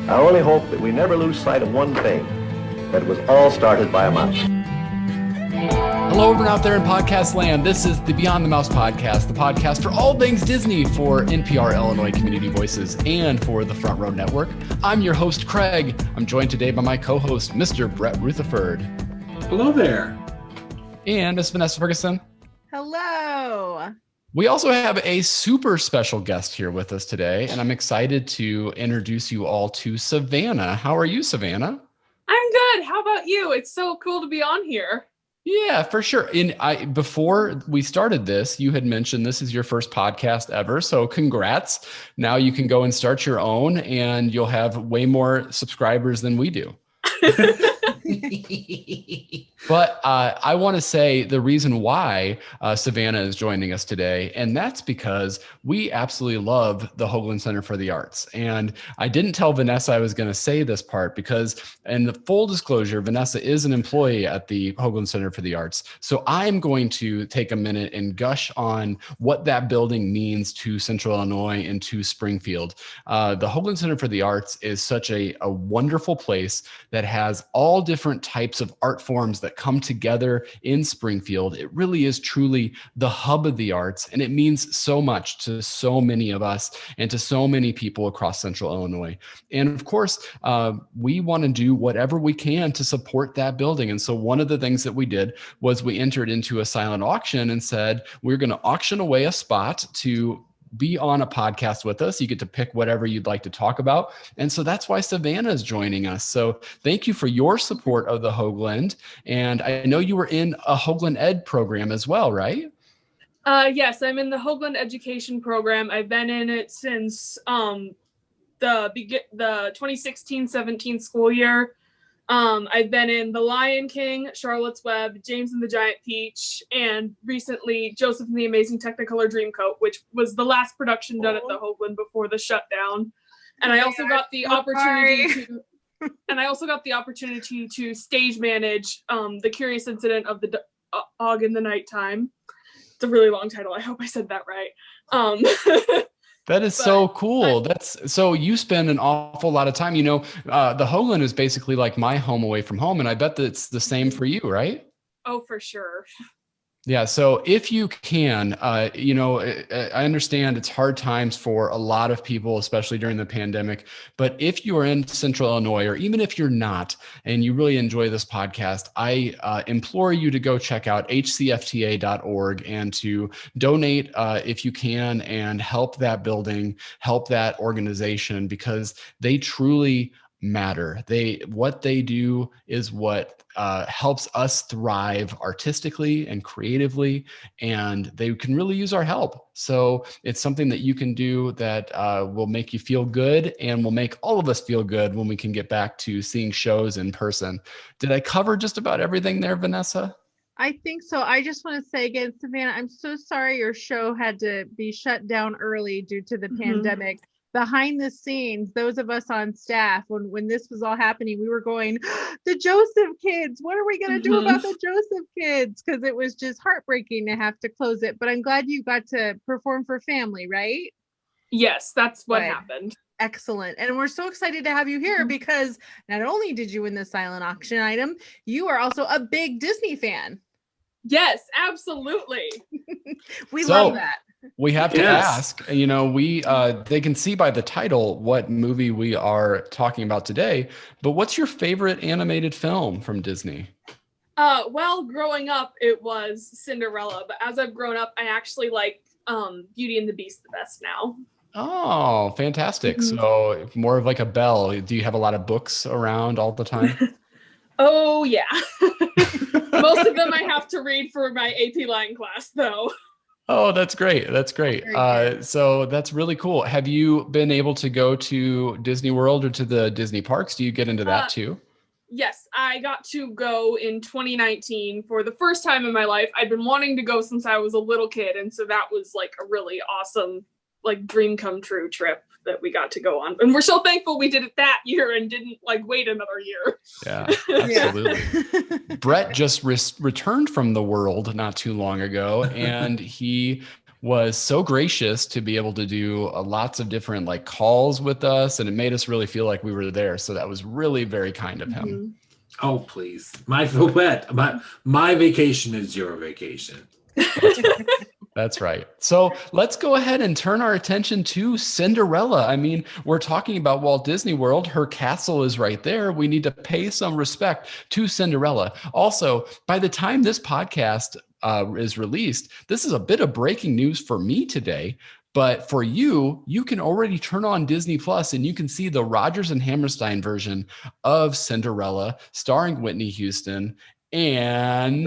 I only hope that we never lose sight of one thing, that it was all started by a mouse. Hello, everyone out there in podcast land. This is the Beyond the Mouse podcast, the podcast for all things Disney for NPR Illinois Community Voices and for the Front Row Network. I'm your host, Craig. I'm joined today by my co-host, Mr. Brett Rutherford. Hello there. And Miss Vanessa Ferguson. Hello. We also have a super special guest here with us today, and I'm excited to introduce you all to Savanah. How are you, Savanah? I'm good. How about you? It's so cool to be on here. Yeah, for sure. Before we started this, you had mentioned this is your first podcast ever. So congrats. Now you can go and start your own and you'll have way more subscribers than we do. But I want to say the reason why Savanah is joining us today, and that's because we absolutely love the Hoogland Center for the Arts. And I didn't tell Vanessa I was going to say this part because, in the full disclosure, Vanessa is an employee at the Hoogland Center for the Arts. So I'm going to take a minute and gush on what that building means to Central Illinois and to Springfield. The Hoogland Center for the Arts is such a wonderful place that has all different types of art forms that come together in Springfield. It really is truly the hub of the arts, and it means so much to so many of us and to so many people across Central Illinois. And of course, we want to do whatever we can to support that building. And so one of the things that we did was we entered into a silent auction and said, we're going to auction away a spot to be on a podcast with us. You get to pick whatever you'd like to talk about. And so that's why Savanah is joining us. So thank you for your support of the Hoogland. And I know you were in a Hoogland Ed program as well, right? Yes, I'm in the Hoogland Education Program. I've been in it since the 2016-17 school year. I've been in The Lion King, Charlotte's Web, James and the Giant Peach, and recently Joseph and the Amazing Technicolor Dreamcoat, which was the last production done at the Hoogland before the shutdown. And I also got the opportunity to stage manage The Curious Incident of the Dog in the Nighttime. It's a really long title. I hope I said that right. That is so cool. So you spend an awful lot of time, the Hoogland is basically like my home away from home. And I bet that it's the same for you, right? Oh, for sure. Yeah. So if you can, I understand it's hard times for a lot of people, especially during the pandemic. But if you are in Central Illinois, or even if you're not, and you really enjoy this podcast, I implore you to go check out hcfta.org and to donate if you can and help that building, help that organization, because they truly matter. What they do is what helps us thrive artistically and creatively, and they can really use our help. So it's something that you can do that will make you feel good and will make all of us feel good when we can get back to seeing shows in person. Did I cover just about everything there, Vanessa? I think so. I just want to say again, Savanah, I'm so sorry your show had to be shut down early due to the pandemic. Behind the scenes, those of us on staff, when this was all happening, we were going, the Joseph kids, what are we going to do about the Joseph kids? Because it was just heartbreaking to have to close it. But I'm glad you got to perform for family, right? Yes, that's what happened. Excellent. And we're so excited to have you here because not only did you win the silent auction item, you are also a big Disney fan. Yes, absolutely. We love that. We have to ask, they can see by the title what movie we are talking about today, but what's your favorite animated film from Disney? Well, growing up, it was Cinderella, but as I've grown up, I actually like Beauty and the Beast the best now. Oh, fantastic. So more of like a Belle. Do you have a lot of books around all the time? Oh, yeah. Most of them I have to read for my AP Line class, though. Oh, that's great. That's great. So that's really cool. Have you been able to go to Disney World or to the Disney parks? Do you get into that too? Yes, I got to go in 2019 for the first time in my life. I'd been wanting to go since I was a little kid. And so that was like a really awesome, like dream come true trip that we got to go on. And we're so thankful we did it that year and didn't like wait another year. Yeah, absolutely. Brett just returned from the world not too long ago, and he was so gracious to be able to do lots of different like calls with us, and it made us really feel like we were there. So that was really very kind of him. Oh, please. My vacation is your vacation. That's right. So let's go ahead and turn our attention to Cinderella. I mean, we're talking about Walt Disney World. Her castle is right there. We need to pay some respect to Cinderella. Also, by the time this podcast is released, this is a bit of breaking news for me today. But for you, you can already turn on Disney Plus and you can see the Rodgers and Hammerstein version of Cinderella starring Whitney Houston and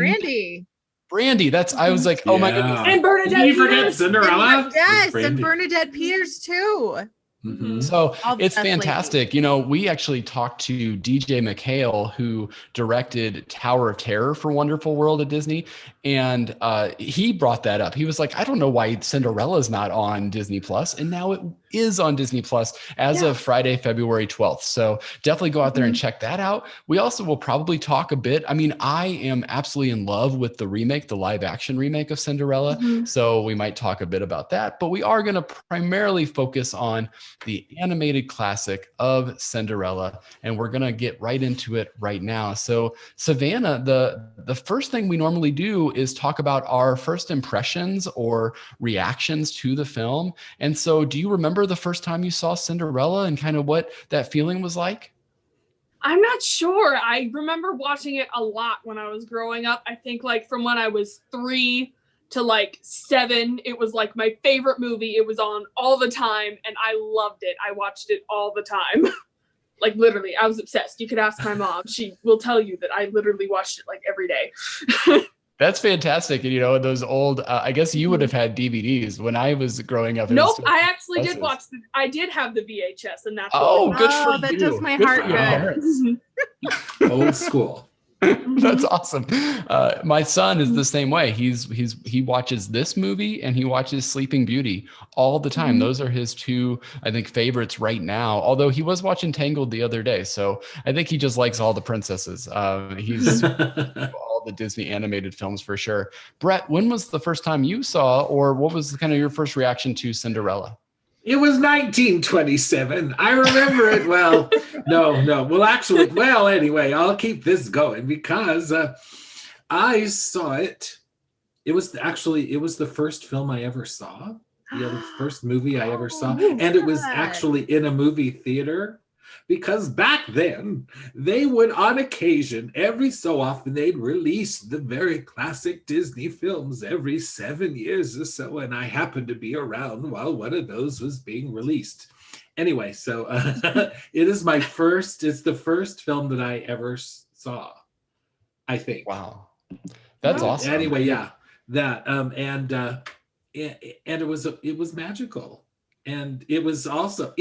Brandy. That's, I was like, oh my goodness. And Bernadette. Did you forget Cinderella? Yes, and Bernadette Peters too. Mm-hmm. So it's fantastic. You know, we actually talked to DJ McHale, who directed Tower of Terror for Wonderful World at Disney. And he brought that up. He was like, I don't know why Cinderella's not on Disney Plus. And now it is on Disney Plus as of Friday, February 12th. So definitely go out there and check that out. We also will probably talk a bit. I mean, I am absolutely in love with the remake, the live action remake of Cinderella. So we might talk a bit about that, but we are going to primarily focus on the animated classic of Cinderella. And we're going to get right into it right now. So Savanah, the first thing we normally do is talk about our first impressions or reactions to the film. And so do you remember the first time you saw Cinderella and kind of what that feeling was like? I'm not sure. I remember watching it a lot when I was growing up. I think like from when I was 3 to like 7, it was like my favorite movie. It was on all the time and I loved it. I watched it all the time. Like literally, I was obsessed. You could ask my mom. She will tell you that I literally watched it like every day. That's fantastic. And, you know, those old, I guess you would have had DVDs when I was growing up. Nope, I actually did watch I did have the VHS and that's good for you. That does my heart good. Old school. That's awesome. My son is the same way. He watches this movie and he watches Sleeping Beauty all the time. Those are his two, I think, favorites right now. Although he was watching Tangled the other day, so I think he just likes all the princesses. He's all the Disney animated films for sure. Brett, when was the first time you saw, or what was kind of your first reaction to Cinderella? It was 1927. I remember it well. No. Well, anyway, I'll keep this going because I saw it. It was the first film I ever saw. The first movie I ever saw. And it was actually in a movie theater. Because back then, they would, on occasion, every so often, they'd release the very classic Disney films every 7 years or so, and I happened to be around while one of those was being released. Anyway, so it's the first film that I ever saw, I think. Wow. That's awesome. Anyway, yeah, that, and it was magical. And it was also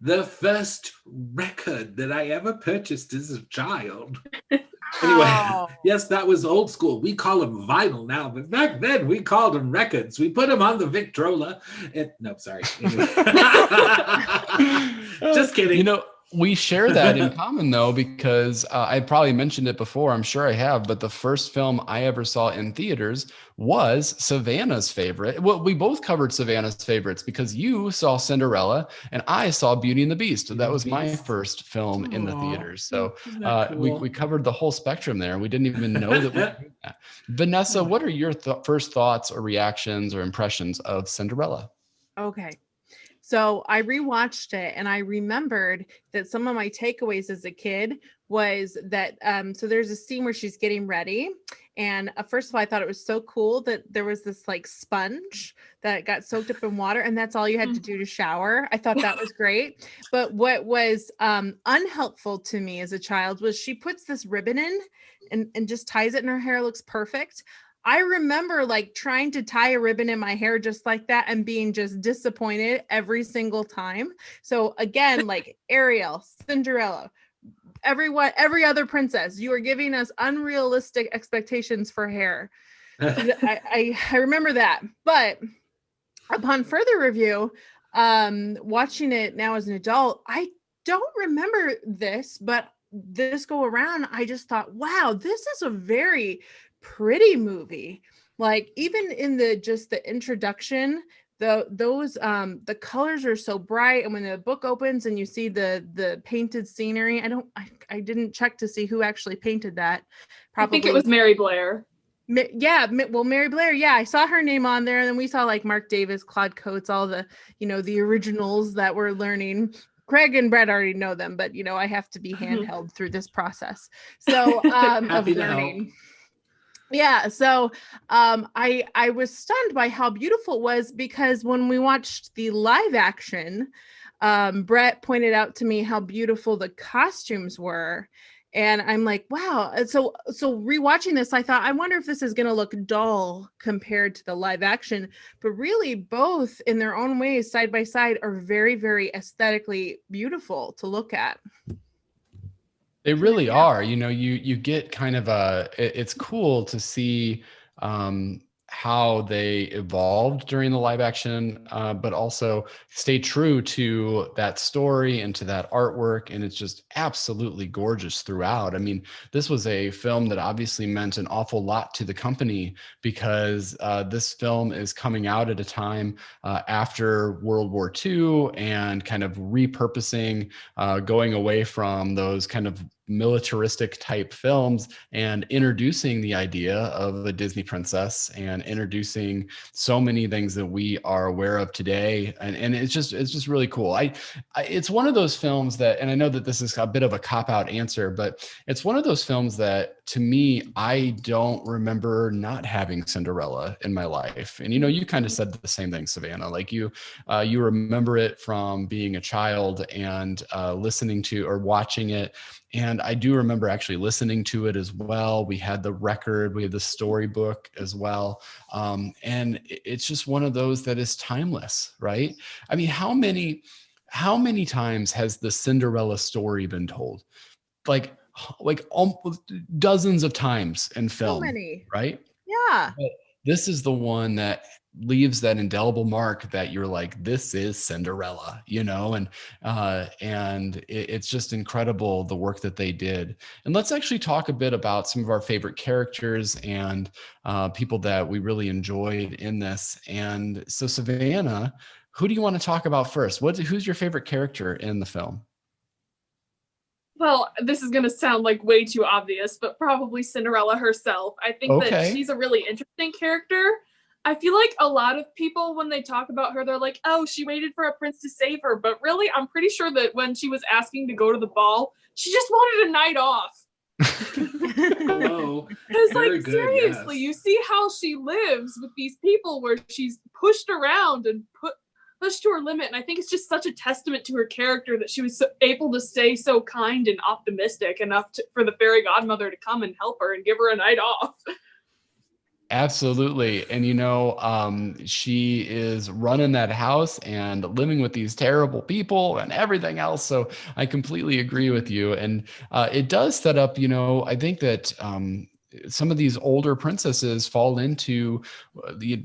the first record that I ever purchased as a child. Anyway, yes, that was old school. We call them vinyl now, but back then we called them records. We put them on the Victrola. No, sorry. Anyway. Just kidding. You know, we share that in common, though, because I probably mentioned it before. I'm sure I have. But the first film I ever saw in theaters was Savanah's favorite. Well, we both covered Savanah's favorites because you saw Cinderella and I saw Beauty and the Beast. That was my first film in the theaters. So cool? we covered the whole spectrum there. We didn't even know that we were doing that. Vanessa, what are your first thoughts or reactions or impressions of Cinderella? Okay. So I rewatched it and I remembered that some of my takeaways as a kid was that, so there's a scene where she's getting ready. And first of all, I thought it was so cool that there was this like sponge that got soaked up in water and that's all you had to do to shower. I thought that was great. But what was unhelpful to me as a child was she puts this ribbon in and just ties it and her hair looks perfect. I remember like trying to tie a ribbon in my hair just like that and being just disappointed every single time. So again, like Ariel, Cinderella, every other princess, you are giving us unrealistic expectations for hair. I remember that. But upon further review, watching it now as an adult, I don't remember this, but this go around, I just thought, wow, this is a very pretty movie. Like even in just the introduction, the colors are so bright, and when the book opens and you see the painted scenery, I didn't check to see who actually painted that. Probably I think it was Mary Blair. Yeah, well, Mary Blair, yeah, I saw her name on there, and then we saw like Mark Davis, Claude Coates, all the the originals that we're learning. Craig and Brett already know them, but I have to be handheld through this process. So of learning. Yeah, so I was stunned by how beautiful it was, because when we watched the live action, Brett pointed out to me how beautiful the costumes were. And I'm like, wow. So rewatching this, I thought, I wonder if this is going to look dull compared to the live action. But really, both in their own ways, side by side, are very, very aesthetically beautiful to look at. They really are. You get kind of it's cool to see how they evolved during the live action, but also stay true to that story and to that artwork. And it's just absolutely gorgeous throughout. I mean, this was a film that obviously meant an awful lot to the company, because this film is coming out at a time after World War II, and kind of repurposing, going away from those kind of militaristic type films and introducing the idea of a Disney princess, and introducing so many things that we are aware of today. And it's just really cool. It's one of those films that, and I know that this is a bit of a cop-out answer, but it's one of those films that, to me, I don't remember not having Cinderella in my life. And you kind of said the same thing, Savanah. Like you remember it from being a child and listening to or watching it. And I do remember actually listening to it as well. We had the record, we had the storybook as well. And it's just one of those that is timeless, right? I mean, how many times has the Cinderella story been told? Like dozens of times in film, so many. Right? Yeah. But this is the one that leaves that indelible mark that you're like, this is Cinderella, and it's just incredible, the work that they did. And let's actually talk a bit about some of our favorite characters and people that we really enjoyed in this. And so, Savanah, who do you want to talk about first? Who's your favorite character in the film? Well, this is going to sound like way too obvious, but probably Cinderella herself. I think that she's a really interesting character. I feel like a lot of people, when they talk about her, they're like, oh, she waited for a prince to save her. But really, I'm pretty sure that when she was asking to go to the ball, she just wanted a night off. Hello. It's like, seriously, you see how she lives with these people, where she's pushed around and pushed to her limit. And I think it's just such a testament to her character that she was able to stay so kind and optimistic enough for the fairy godmother to come and help her and give her a night off. Absolutely. And she is running that house and living with these terrible people and everything else. So I completely agree with you. And it does set up, I think that some of these older princesses fall into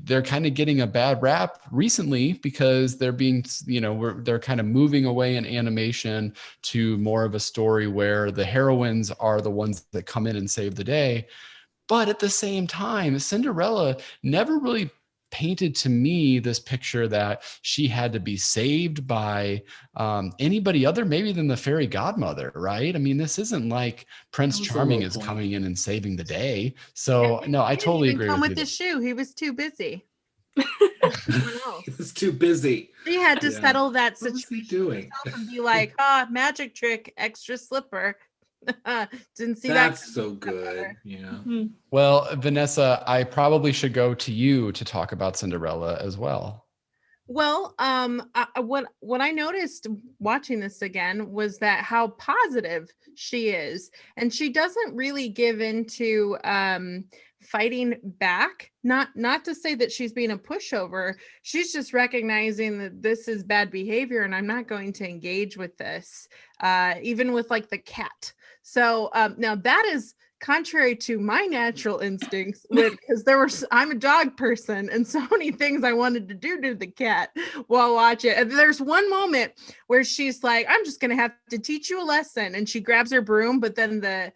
they're kind of getting a bad rap recently, because they're being, they're kind of moving away in animation to more of a story where the heroines are the ones that come in and save the day. But at the same time, Cinderella never really painted to me this picture that she had to be saved by anybody other maybe than the fairy godmother, right? I mean, this isn't like Prince Charming is coming in and saving the day. So no, I totally agree with you. Come with the shoe. He was too busy. He was too busy. He had to settle that situation. What was he doing? And be like, magic trick, extra slipper. Didn't see That's that. so good. Yeah. Well, Vanessa, I probably should go to you to talk about Cinderella as well. Well, what I noticed watching this again was that how positive she is, and she doesn't really give into fighting back. Not to say that she's being a pushover. She's just recognizing that this is bad behavior, and I'm not going to engage with this, even with like the cat. So now that is contrary to my natural instincts, because I'm a dog person, and so many things I wanted to do to the cat while watching it. And there's one moment where she's like, I'm just gonna have to teach you a lesson, and she grabs her broom, but then the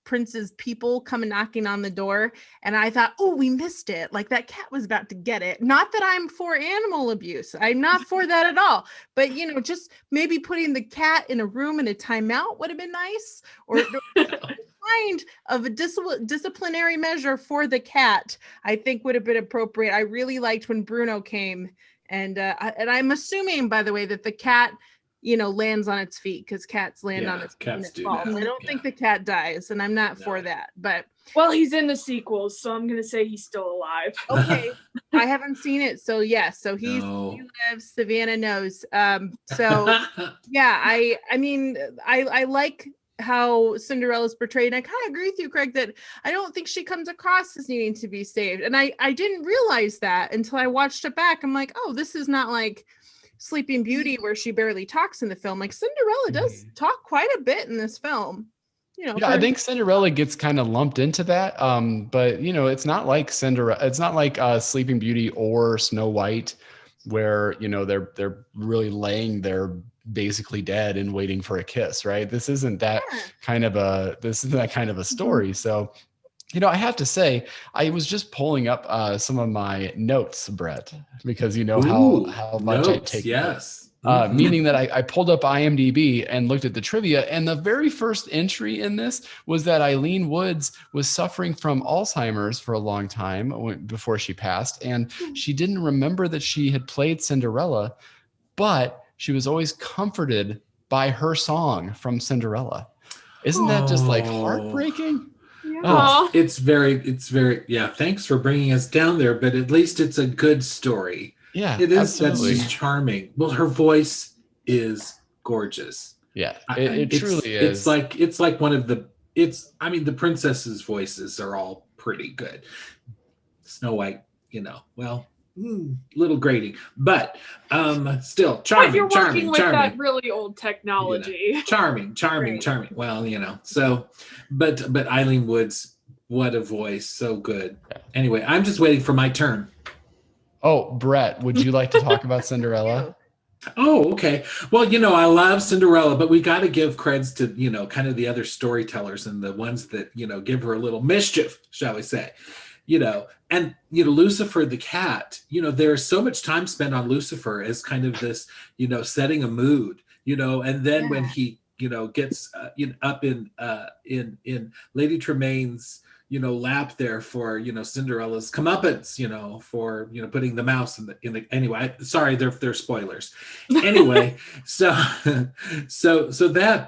Prince's people coming knocking on the door, and I thought, oh, we missed it. Like that cat was about to get it. Not that I'm for animal abuse. I'm not for that at all. But just maybe putting the cat in a room in a timeout would have been nice, or kind of a disciplinary measure for the cat, I think would have been appropriate. I really liked when Bruno came, and I'm assuming, by the way, that the cat lands on its feet, because cats land on its feet and it falls. I don't think the cat dies, and I'm not for that. But well, he's in the sequels, so I'm gonna say he's still alive. Okay. I haven't seen it, so yes. So he lives. Savanah knows. So yeah, I mean, I like how Cinderella's portrayed, and I kind of agree with you, Craig, that I don't think she comes across as needing to be saved. And I didn't realize that until I watched it back. I'm like, oh, this is not like Sleeping Beauty where she barely talks in the film. Like Cinderella does talk quite a bit in this film. I think Cinderella gets kind of lumped into that. But it's not like Cinderella. It's not like Sleeping Beauty or Snow White, where they're really laying there basically dead and waiting for a kiss, right? This isn't that kind of a story. So I have to say, I was just pulling up some of my notes, Brett, because how much I take notes. Meaning that I pulled up IMDb and looked at the trivia, and the very first entry in this was that Eileen Woods was suffering from Alzheimer's for a long time before she passed, and she didn't remember that she had played Cinderella, but she was always comforted by her song from Cinderella. Isn't that just like heartbreaking? Yeah. It's very, thanks for bringing us down there, but at least it's a good story. Yeah, it is. Absolutely. That's just charming. Well, her voice is gorgeous. Yeah, it truly is. It's like one of the. The princesses' voices are all pretty good. Snow White, little grating, but still charming. But you're working with charming. that really old technology. Charming. Well, so, but Eileen Woods, what a voice, so good. Yeah. Anyway, I'm just waiting for my turn. Oh, Brett, would you like to talk about Cinderella? Oh, okay. Well, I love Cinderella, but we got to give creds to, kind of the other storytellers and the ones that, give her a little mischief, shall we say, and, Lucifer the cat, there's so much time spent on Lucifer as kind of this, setting a mood, and then when he, gets up in Lady Tremaine's, lap there for, Cinderella's comeuppance, for, putting the mouse in the anyway, sorry, they're spoilers. Anyway, so that,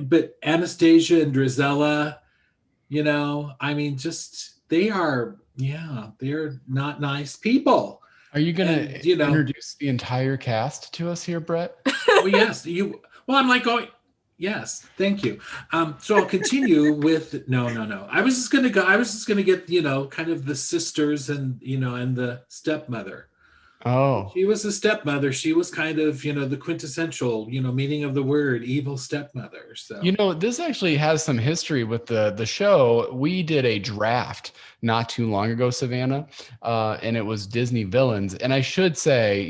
but Anastasia and Drizella, they're not nice people. Are you going to, introduce the entire cast to us here, Brett? Well, yes, I'm like going, yes, thank you. So I'll continue with no. I was just gonna get kind of the sisters and and the stepmother. Oh, she was a stepmother. She was kind of the quintessential meaning of the word evil stepmother. So this actually has some history with the show. We did a draft not too long ago, Savanah, and it was Disney villains. And I should say,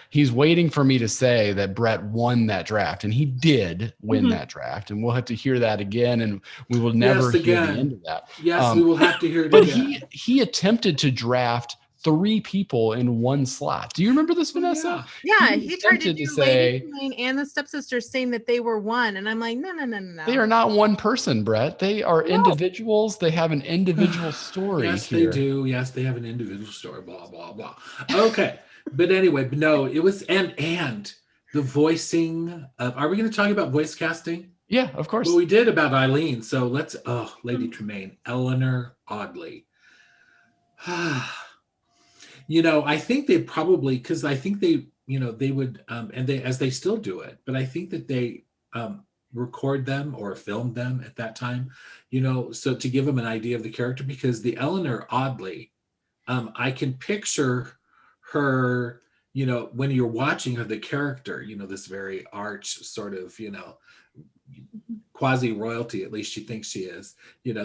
he's waiting for me to say that Brett won that draft, and he did win that draft. And we'll have to hear that again, and we will never hear the end of that. Yes, we will have to hear it but again. He attempted to draft 3 people in one slot. Do you remember this, Vanessa? Yeah, he tried to do Lady Tremaine and the stepsisters, saying that they were one, and I'm like, no. They are not one person, Brett. They are individuals. They have an individual story. Yes, here. They do. Yes, they have an individual story. Blah blah blah. Okay, but anyway, no, it was and the voicing of. Are we going to talk about voice casting? Yeah, of course. Well, we did about Eileen. So let's. Oh, Lady Tremaine, Eleanor Audley. I think they probably, because I think they, they would, and they, as they still do it, but I think that they record them or film them at that time, so to give them an idea of the character, because the Eleanor Audley, I can picture her, when you're watching her, the character, this very arch sort of, quasi royalty, at least she thinks she is,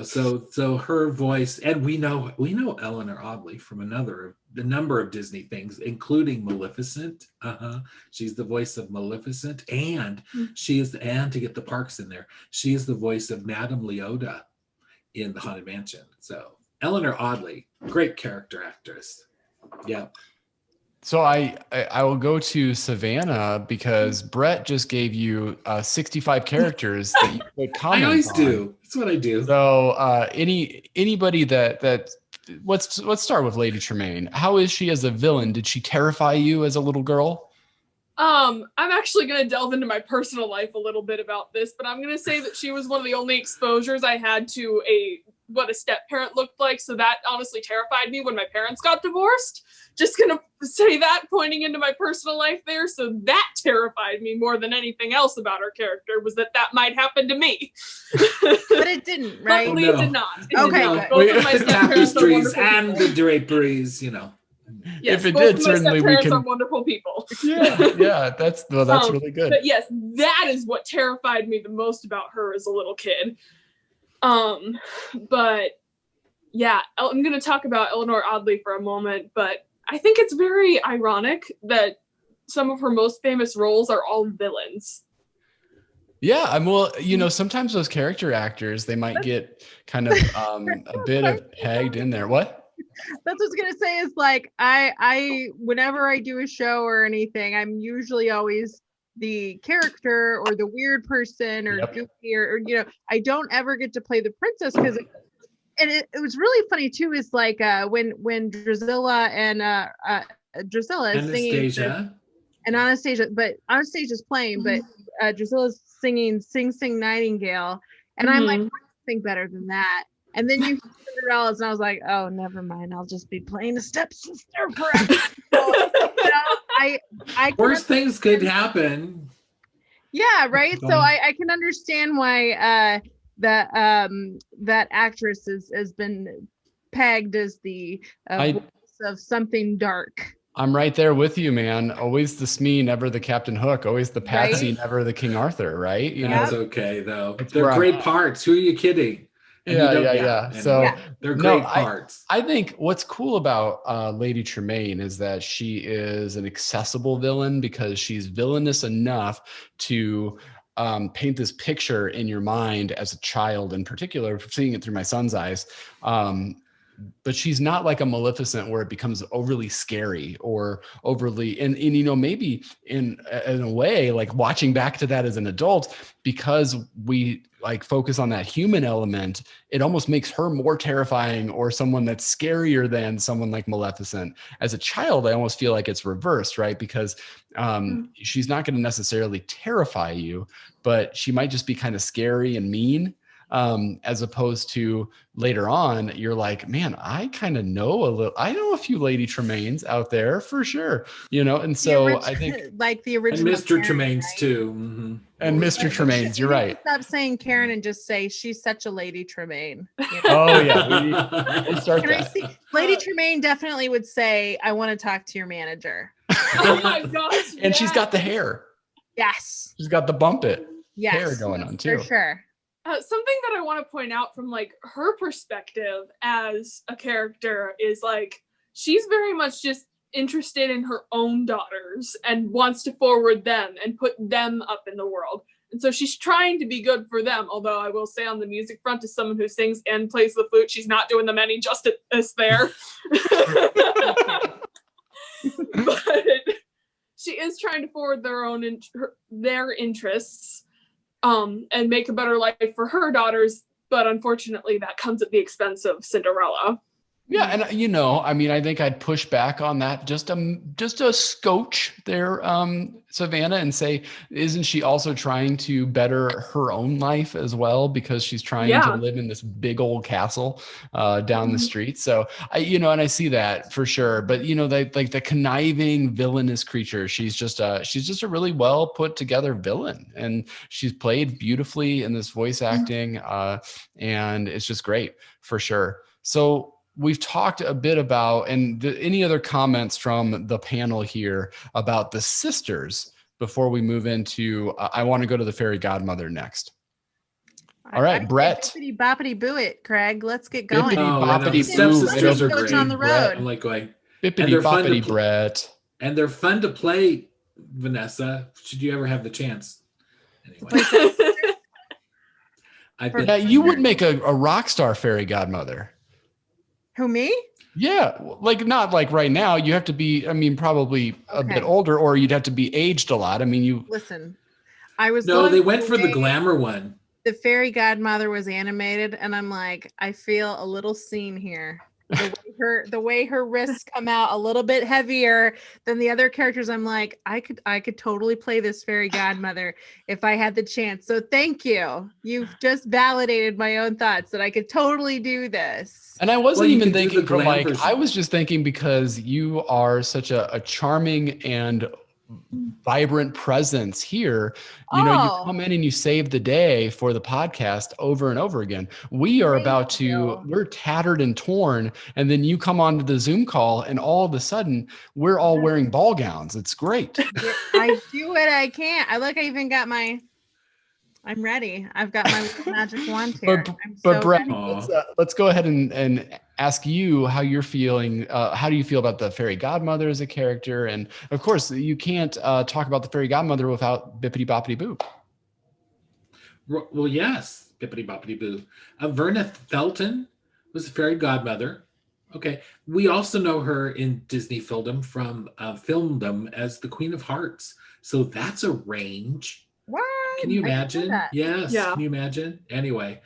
so her voice, and we know Eleanor Audley from the number of Disney things, including Maleficent. She's the voice of Maleficent, and she is, and to get the parks in there, she is the voice of Madame Leota in the Haunted Mansion. So Eleanor Audley, great character actress. Yeah. So I will go to Savanah because Brett just gave you 65 characters that you could comment I always on. do. That's what I do. So anybody that let's start with Lady Tremaine. How is she as a villain? Did she terrify you as a little girl? I'm actually going to delve into my personal life a little bit about this, but I'm going to say that she was one of the only exposures I had to what a step parent looked like. So that honestly terrified me when my parents got divorced. Just going to say that, pointing into my personal life there. So that terrified me more than anything else about her character, was that might happen to me. But it didn't, right? Luckily, it did not. It Okay, did not. good. Both of my The step-parents are tapestries wonderful and people. the draperies, you know. Yes, If it both did, of my certainly we step-parents can. are wonderful people. Yeah, that's really good. But yes, that is what terrified me the most about her as a little kid. But yeah, I'm going to talk about Eleanor Audley for a moment, but I think it's very ironic that some of her most famous roles are all villains. Yeah, well, sometimes those character actors, they might get kind of a bit of pegged in there. What? That's what I was gonna say is like I whenever I do a show or anything, I'm usually always the character or the weird person or Yep. goofy or I don't ever get to play the princess because it was really funny too is like when Drusilla and Drusilla is singing Anastasia. and Anastasia, but Anastasia's playing, but Drusilla's singing Sing Sing Nightingale, and I'm like, I think better than that. And then you Cinderella's, and I was like, oh, never mind. I'll just be playing a stepsister forever. So, I Worse things could happen. Yeah, right. So I can understand why that actress has been pegged as the voice of something dark. I'm right there with you, man. Always the Smee, never the Captain Hook. Always the Patsy, Right? never the King Arthur. Right? That's okay though. That's They're where I'm great at. parts. Who are you kidding? And Yeah. Anyway, So they're great parts. I think what's cool about Lady Tremaine is that she is an accessible villain because she's villainous enough to paint this picture in your mind as a child, in particular, seeing it through my son's eyes. But she's not like a Maleficent where it becomes overly scary or overly, and maybe in a way, like watching back to that as an adult, because we like focus on that human element, it almost makes her more terrifying or someone that's scarier than someone like Maleficent. As a child, I almost feel like it's reversed, right? Because she's not going to necessarily terrify you, but she might just be kind of scary and mean. As opposed to later on, you're like, man, I kind of know I know a few Lady Tremaines out there for sure, and so I think like the original and Mr. Karen, Tremaines right? too. Mm-hmm. And Mr. Tremaines, you're right. Stop saying Karen and just say she's such a Lady Tremaine. Oh yeah, we'll start Can I that. see? Lady Tremaine definitely would say, "I want to talk to your manager." Oh my gosh. And she's got the hair. Yes. She's got the bump it Yes. hair going on too. For sure. Something that I want to point out from like her perspective as a character is like she's very much just interested in her own daughters and wants to forward them and put them up in the world. And so she's trying to be good for them. Although I will say on the music front, as someone who sings and plays the flute, she's not doing them any justice there. But she is trying to forward their interests. And make a better life for her daughters, but unfortunately that comes at the expense of Cinderella. Yeah, and I think I'd push back on that just a scotch there, Savanah, and say, isn't she also trying to better her own life as well because she's trying to live in this big old castle down the street? So and I see that for sure. But like the conniving villainous creature, she's just a really well put together villain, and she's played beautifully in this voice acting, and it's just great for sure. So we've talked a bit about, and any other comments from the panel here about the sisters before we move into, I want to go to the fairy godmother next. All right, Brett. Bippity boppity boo it, Craig. Let's get going. Bippity boppity boo. Sisters are great. On the road. I'm like going. Bippity boppity Brett. And they're fun to play, Vanessa. Should you ever have the chance? Anyway. I've For- been Yeah, you would make a rock star fairy godmother. Who, me? Yeah, like not like right now. You have to be, I mean, probably a bit Okay. older, or you'd have to be aged a lot. I mean, you. Listen, I was No, going they went for the way glamour one. the fairy godmother was animated, and I'm like, I feel a little seen here. The way her wrists come out a little bit heavier than the other characters, I'm like, I could totally play this fairy godmother if I had the chance. So thank you. You've just validated my own thoughts that I could totally do this. And I wasn't Well, you even could do thinking the from glam like, version. I was just thinking because you are such a charming and vibrant presence here. You know, you Oh. come in and you save the day for the podcast over and over again. We are Thank about to, you. we're tattered and torn. And then you come onto the Zoom call and all of a sudden we're all wearing ball gowns. It's great. Yeah, I do what I can. I even got I'm ready. I've got my little magic wand here. I'm But so Brett, ready. let's go ahead and ask you how you're feeling. How do you feel about the fairy godmother as a character? And of course, you can't talk about the fairy godmother without Bippity Boppity Boo. Well, yes, bippity boppity boo. Verna Felton was a fairy godmother. Okay, we also know her in Disney filmdom as the Queen of Hearts. So that's a range. What? Can you I didn't know imagine? that. Yes. Yeah. Can you imagine? Anyway,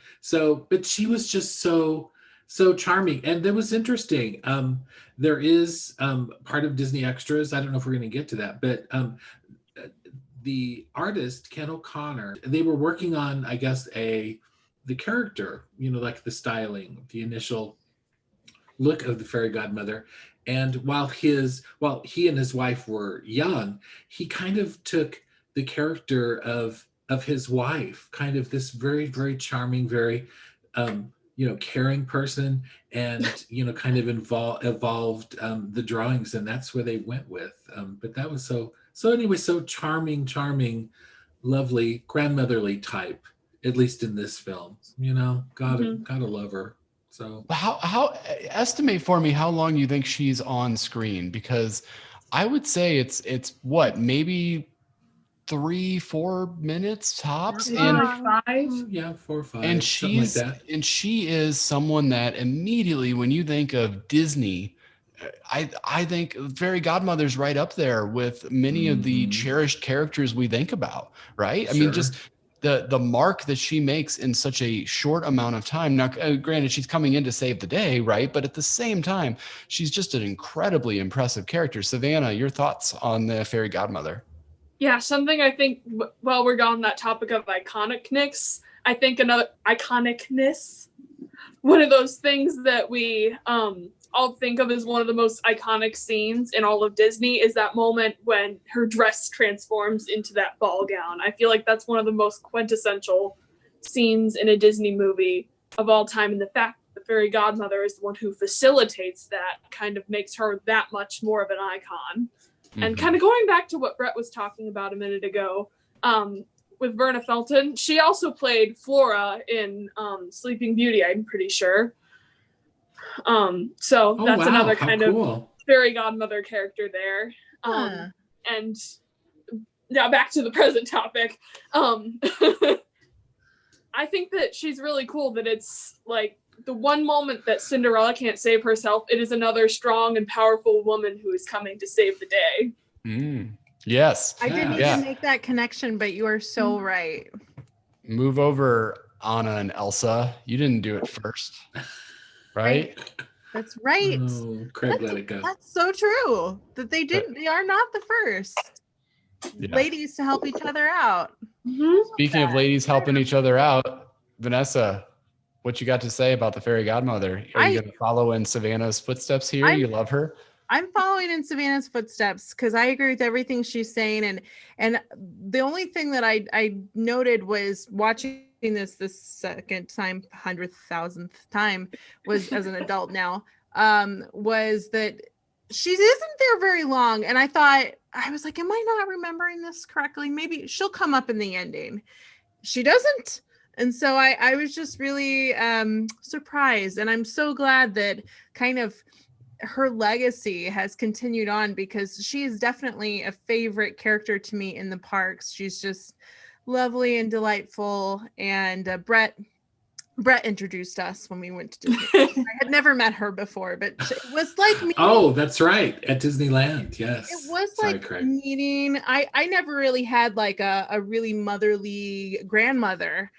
but she was just so charming, and that was interesting. There is part of Disney Extras. I don't know if we're going to get to that, but the artist Ken O'Connor, they were working on, I guess, the character, like the styling, the initial look of the fairy godmother. And while he and his wife were young, he kind of took the character of his wife, kind of this very, very charming, very caring person, and kind of evolved the drawings, and that's where they went with. But that was so anyway, so charming, lovely, grandmotherly type, at least in this film. Gotta love her. So How estimate for me how long you think she's on screen, because I would say it's what, maybe 3-4 minutes tops. Maybe And like 5. yeah, 4 or 5, and something like that. she is someone that immediately when you think of Disney, I think fairy godmother's right up there with many of the Mhm. cherished characters we think about, right? I mean, Sure. just the mark that she makes in such a short amount of time. Now, granted, she's coming in to save the day, right? But at the same time, she's just an incredibly impressive character. Savannah, your thoughts on the fairy godmother? Yeah, something I think, while we're on that topic of iconicness, I think another iconicness, one of those things that we all think of as one of the most iconic scenes in all of Disney is that moment when her dress transforms into that ball gown. I feel like that's one of the most quintessential scenes in a Disney movie of all time. And the fact that the fairy godmother is the one who facilitates that kind of makes her that much more of an icon. And kind of going back to what Brett was talking about a minute ago, with Verna Felton, she also played Flora in Sleeping Beauty, I'm pretty sure. So Oh, that's wow, another how kind cool. of fairy godmother character there. And now back to the present topic. I think that she's really cool that it's like the one moment that Cinderella can't save herself, it is another strong and powerful woman who is coming to save the day. Yes. I didn't Yeah. even make that connection, but you are so right. Move over, Anna and Elsa. You didn't do it first, right? That's right. Oh, Craig let it go. That's so true. That they are not the first Yeah. ladies to help each other out. Speaking of ladies helping each other out, Vanessa, what you got to say about the fairy godmother? Are you going to follow in Savannah's footsteps here? You love her? I'm following in Savannah's footsteps because I agree with everything she's saying. And the only thing that I noted was watching this the second time, 100,000th time, was as an adult now, was that she isn't there very long. And I was like, am I not remembering this correctly? Maybe she'll come up in the ending. She doesn't. And so I was just really surprised. And I'm so glad that kind of her legacy has continued on, because she is definitely a favorite character to me in the parks. She's just lovely and delightful. And Brett, Brett introduced us when we went to Disney. I had never met her before, but it was like meeting, Oh, that's right. At Disneyland. Yes. it was Sorry, like Craig. meeting. I never really had like a really motherly grandmother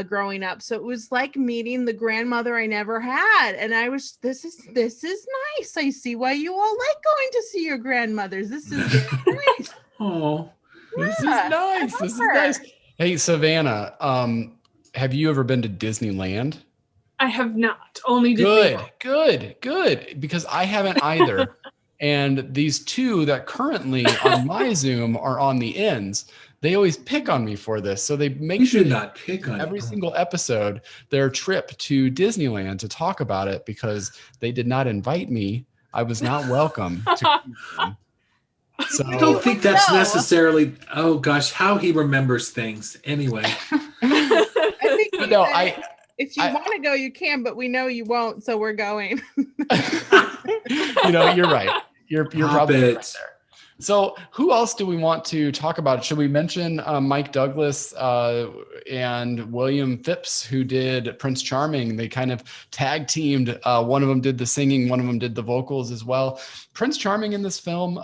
growing up, so it was like meeting the grandmother I never had, and I was this is nice. I see why you all like going to see your grandmothers. This is very nice. Oh, This is Yeah, nice. This is her. nice. Hey, Savannah, have you ever been to Disneyland? I have not. Only Disney. Good. Because I haven't either. And these two that currently on my Zoom are on the ends. They always pick on me for this. So they make we sure do that not pick on every you. single episode, their trip to Disneyland to talk about it because they did not invite me. I was not welcome to Cleveland. So I don't think that's No. necessarily. Oh gosh, how he remembers things. Anyway, I think he no, said, if you I- want to go, you can, but we know you won't, so we're going. you're right. You're Stop probably it. right there. So who else do we want to talk about? Should we mention Mike Douglas and William Phipps, who did Prince Charming? They kind of tag teamed. One of them did the singing, one of them did the vocals as well. Prince Charming in this film,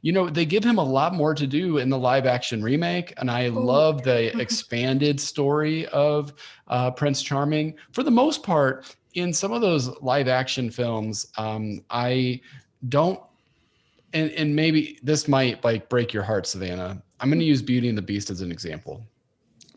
they give him a lot more to do in the live action remake. And I love the expanded story of Prince Charming. For the most part, in some of those live action films, I don't, and maybe this might like break your heart, Savannah. I'm going to use Beauty and the Beast as an example.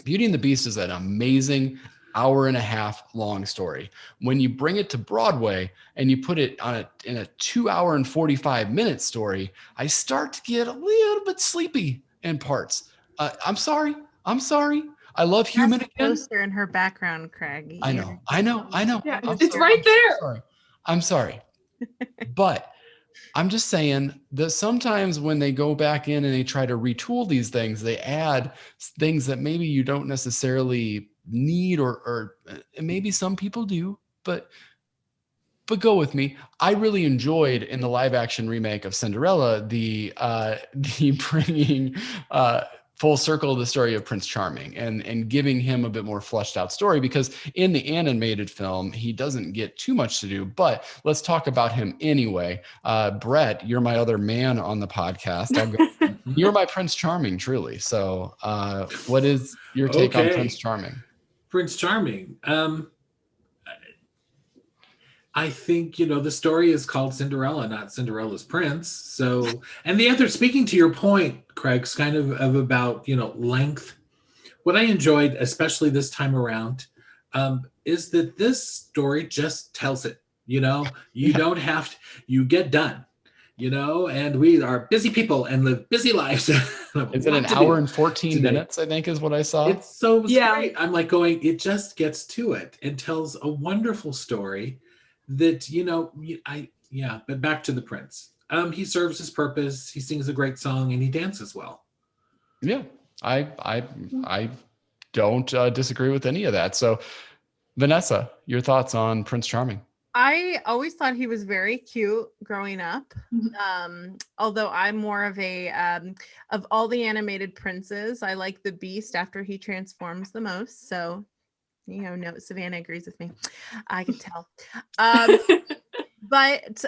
Beauty and the Beast is an amazing hour and a half long story. When you bring it to Broadway and you put it in a 2 hour and 45-minute story, I start to get a little bit sleepy in parts. I'm sorry. I love Human That's again. poster in her background, Craig. I know. Yeah, I'm it's sorry. right there. I'm sorry. But I'm just saying that sometimes when they go back in and they try to retool these things, they add things that maybe you don't necessarily need, or maybe some people do, but go with me. I really enjoyed in the live action remake of Cinderella the bringing full circle of the story of Prince Charming and giving him a bit more fleshed out story, because in the animated film, he doesn't get too much to do, but let's talk about him anyway. Brett, you're my other man on the podcast. I'll go. You're my Prince Charming, truly. So what is your take on Prince Charming? Prince Charming. I think, the story is called Cinderella, not Cinderella's Prince. So, and the other, speaking to your point, Craig's kind of about, length. What I enjoyed, especially this time around, is that this story just tells it, you don't have to, you get done, and we are busy people and live busy lives. Is it an hour and 14 minutes, I think is what I saw? It's so great. I'm like going, it just gets to it and tells a wonderful story that, but back to the Prince. He serves his purpose. He sings a great song and he dances well. Yeah, I don't disagree with any of that. So Vanessa, your thoughts on Prince Charming? I always thought he was very cute growing up. Although I'm more of of all the animated princes, I like the Beast after he transforms the most. So, no, Savannah agrees with me. I can tell. But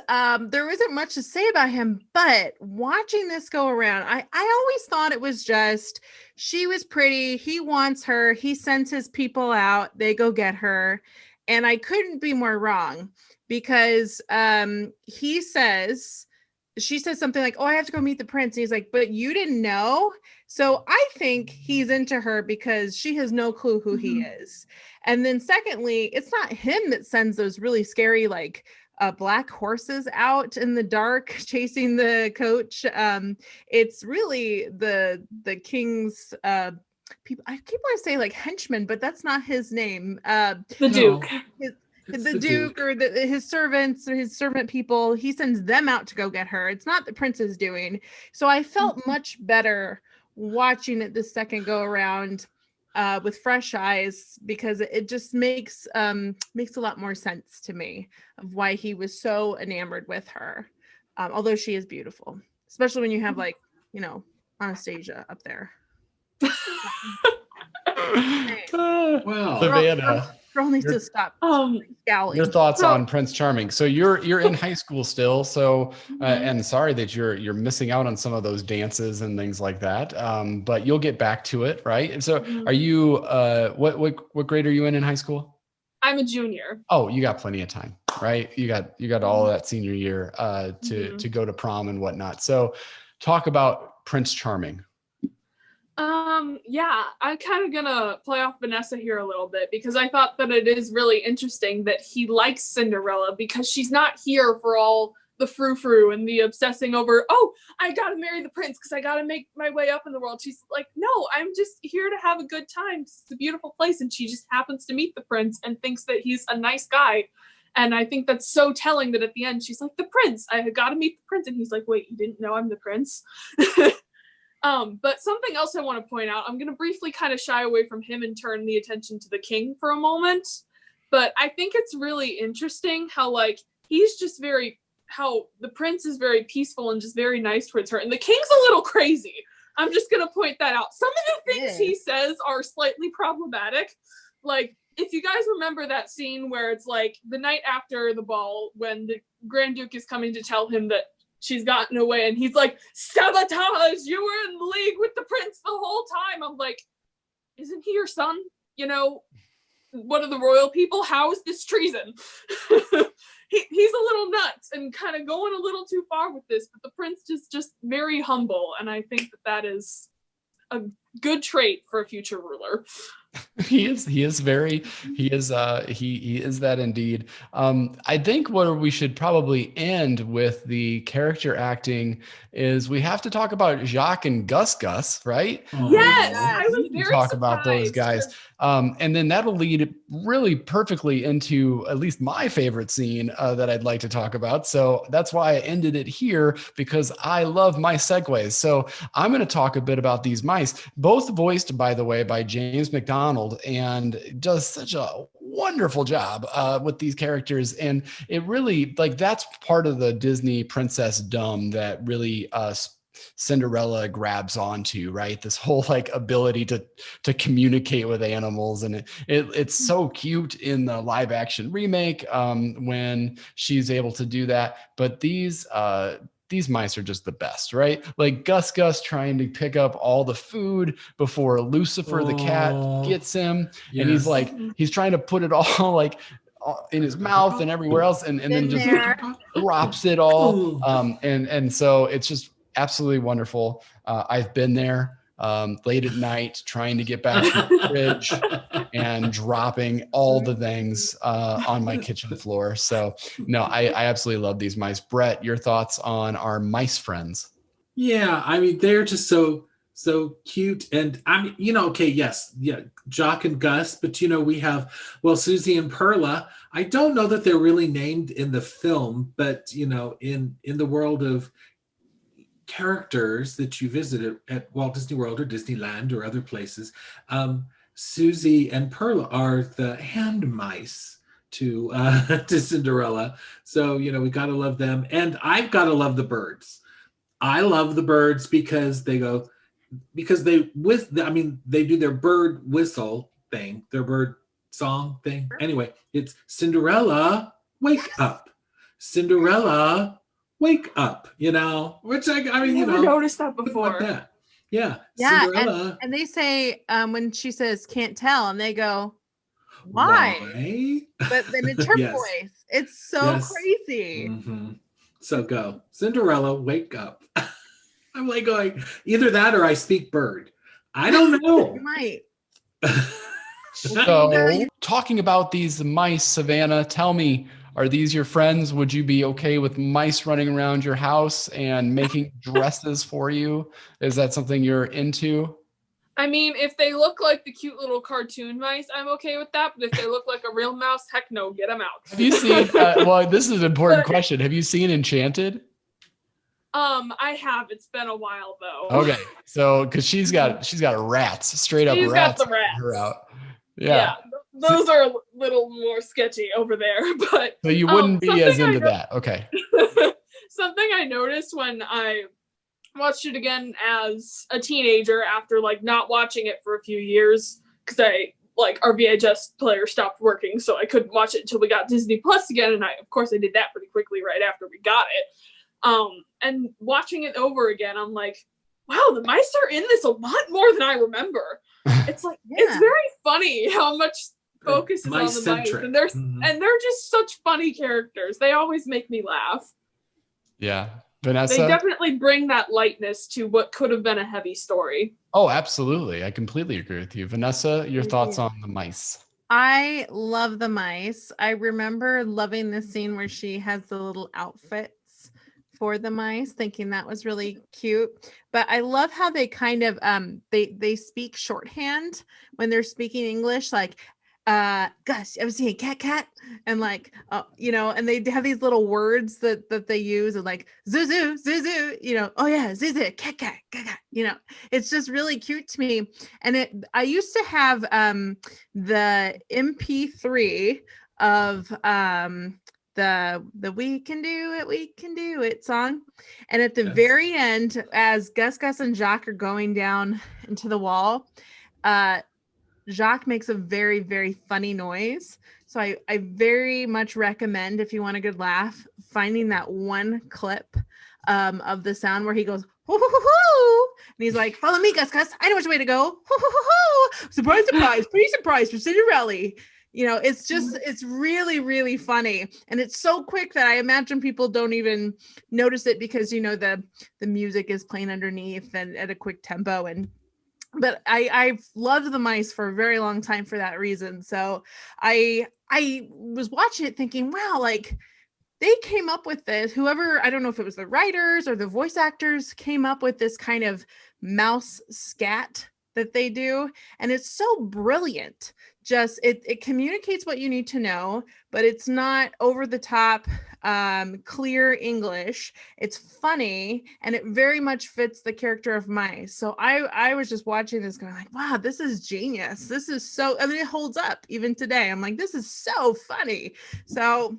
there isn't much to say about him. But watching this go around, I always thought it was just, she was pretty. He wants her. He sends his people out. They go get her. And I couldn't be more wrong, because she says something like, oh, I have to go meet the prince. And he's like, but you didn't know? So I think he's into her because she has no clue who he is. And then secondly, it's not him that sends those really scary, black horses out in the dark chasing the coach. It's really the king's people. I keep wanting to say henchman, but that's not his name. The Duke. The Duke or his servants or his servant people. He sends them out to go get her. It's not the prince's doing. So I felt much better watching it the second go around with fresh eyes, because it just makes a lot more sense to me of why he was so enamored with her. Although she is beautiful, especially when you have Anastasia up there. Well, Savannah. Girl needs to stop scowling. Your thoughts on Prince Charming. So you're in high school still. So and sorry that you're missing out on some of those dances and things like that. But you'll get back to it, right? And so are you what grade are you in high school? I'm a junior. Oh, you got plenty of time, right? You got all of that senior year to go to prom and whatnot. So talk about Prince Charming. Yeah, I'm kind of gonna play off Vanessa here a little bit because I thought that it is really interesting that he likes Cinderella because she's not here for all the frou-frou and the obsessing over, oh, I gotta marry the prince because I gotta make my way up in the world. She's like, no, I'm just here to have a good time. It's a beautiful place. And she just happens to meet the prince and thinks that he's a nice guy. And I think that's so telling that at the end, she's like, the prince, I gotta meet the prince. And he's like, wait, you didn't know I'm the prince? But something else I want to point out, I'm going to briefly kind of shy away from him and turn the attention to the king for a moment. But I think it's really interesting how, like, how the prince is very peaceful and just very nice towards her. And the king's a little crazy. I'm just going to point that out. Some of the things he says are slightly problematic. Like, if you guys remember that scene where it's like the night after the ball when the Grand Duke is coming to tell him that she's gotten away, and he's like, sabotage, you were in league with the prince the whole time. I'm like, isn't he your son? You know, one of the royal people? How is this treason? He's a little nuts and kind of going a little too far with this, but the prince is just very humble, and I think that is a good trait for a future ruler. He is that indeed. I think what we should probably end with the character acting is we have to talk about Jacques and Gus, right? Yes, I was very talk about those guys. And then that'll lead really perfectly into at least my favorite scene that I'd like to talk about. So that's why I ended it here, because I love my segues. So I'm going to talk a bit about these mice, both voiced, by the way, by James McDonald, and does such a wonderful job with these characters. And it really, like, that's part of the Disney princess dumb that really Cinderella grabs onto, right? This whole like ability to communicate with animals, and it's so cute in the live action remake when she's able to do that. But these mice are just the best, right? Like Gus trying to pick up all the food before Lucifer the cat gets him, and he's trying to put it all like in his mouth and everywhere else, and then just drops it all. And so it's just absolutely wonderful. I've been there late at night trying to get back to the fridge and dropping all the things on my kitchen floor. So no, I absolutely love these mice. Brett, your thoughts on our mice friends? Yeah, I mean, they're just so cute. And I mean, Jock and Gus, but we have, Susie and Perla. I don't know that they're really named in the film, but in the world of characters that you visited at Walt Disney World or Disneyland or other places, Susie and Perla are the hand mice to Cinderella. So we gotta love them, and I've gotta love the birds. I love the birds because they do their bird whistle thing, their bird song thing. Anyway, it's Cinderella, wake up, Cinderella, wake up, which I mean, never noticed that before. Like that. Yeah. Cinderella. And they say when she says can't tell, and they go, why? But then it's her voice. It's so crazy. Mm-hmm. So go, Cinderella, wake up. I'm like going, either that or I speak bird. I don't know. You might. So talking about these mice, Savanah, tell me, are these your friends? Would you be okay with mice running around your house and making dresses for you? Is that something you're into? I mean, if they look like the cute little cartoon mice, I'm okay with that. But if they look like a real mouse, heck no, get them out. Have you seen, this is an important question. Have you seen Enchanted? I have. It's been a while though. Okay. So, cause she's got rats, straight up rats. Got the rats. Her out. Yeah. Those are a little more sketchy over there, but so you wouldn't be as into that. Okay. Something I noticed when I watched it again as a teenager after like not watching it for a few years, because I like our VHS player stopped working, so I couldn't watch it until we got Disney Plus again. And of course I did that pretty quickly right after we got it. And watching it over again, I'm like, wow, the mice are in this a lot more than I remember. It's like, it's very funny how much focus is on the mice, and they're just such funny characters. They always make me laugh. Yeah. Vanessa? They definitely bring that lightness to what could have been a heavy story. Oh, absolutely. I completely agree with you. Vanessa, your thoughts on the mice? I love the mice. I remember loving the scene where she has the little outfits for the mice, thinking that was really cute. But I love how they kind of they speak shorthand when they're speaking English, like gosh, ever seen a cat? And like, you know, and they have these little words that they use, and like zuzu, you know, oh yeah, zuzu, cat, you know, it's just really cute to me. And I used to have the MP3 of the we can do it song, and at the very end, as Gus and Jacques are going down into the wall, Jacques makes a very, very funny noise. So I very much recommend, if you want a good laugh, finding that one clip of the sound where he goes, hoo, hoo, hoo, hoo. And he's like, follow me, Gus. I know which way to go. Hoo, hoo, hoo, hoo. Surprise, pretty surprise for Cinderella. You know, it's just, it's really, really funny. And it's so quick that I imagine people don't even notice it because, you know, the music is playing underneath and at a quick tempo. But I've loved the mice for a very long time for that reason. So I was watching it thinking, wow, like they came up with this, whoever, I don't know if it was the writers or the voice actors, came up with this kind of mouse scat that they do. And it's so brilliant. Just it communicates what you need to know, but it's not over the top, clear English. It's funny, and it very much fits the character of mice. So I was just watching this going like, wow, this is genius. This is so, I mean, it holds up even today. I'm like, this is so funny. So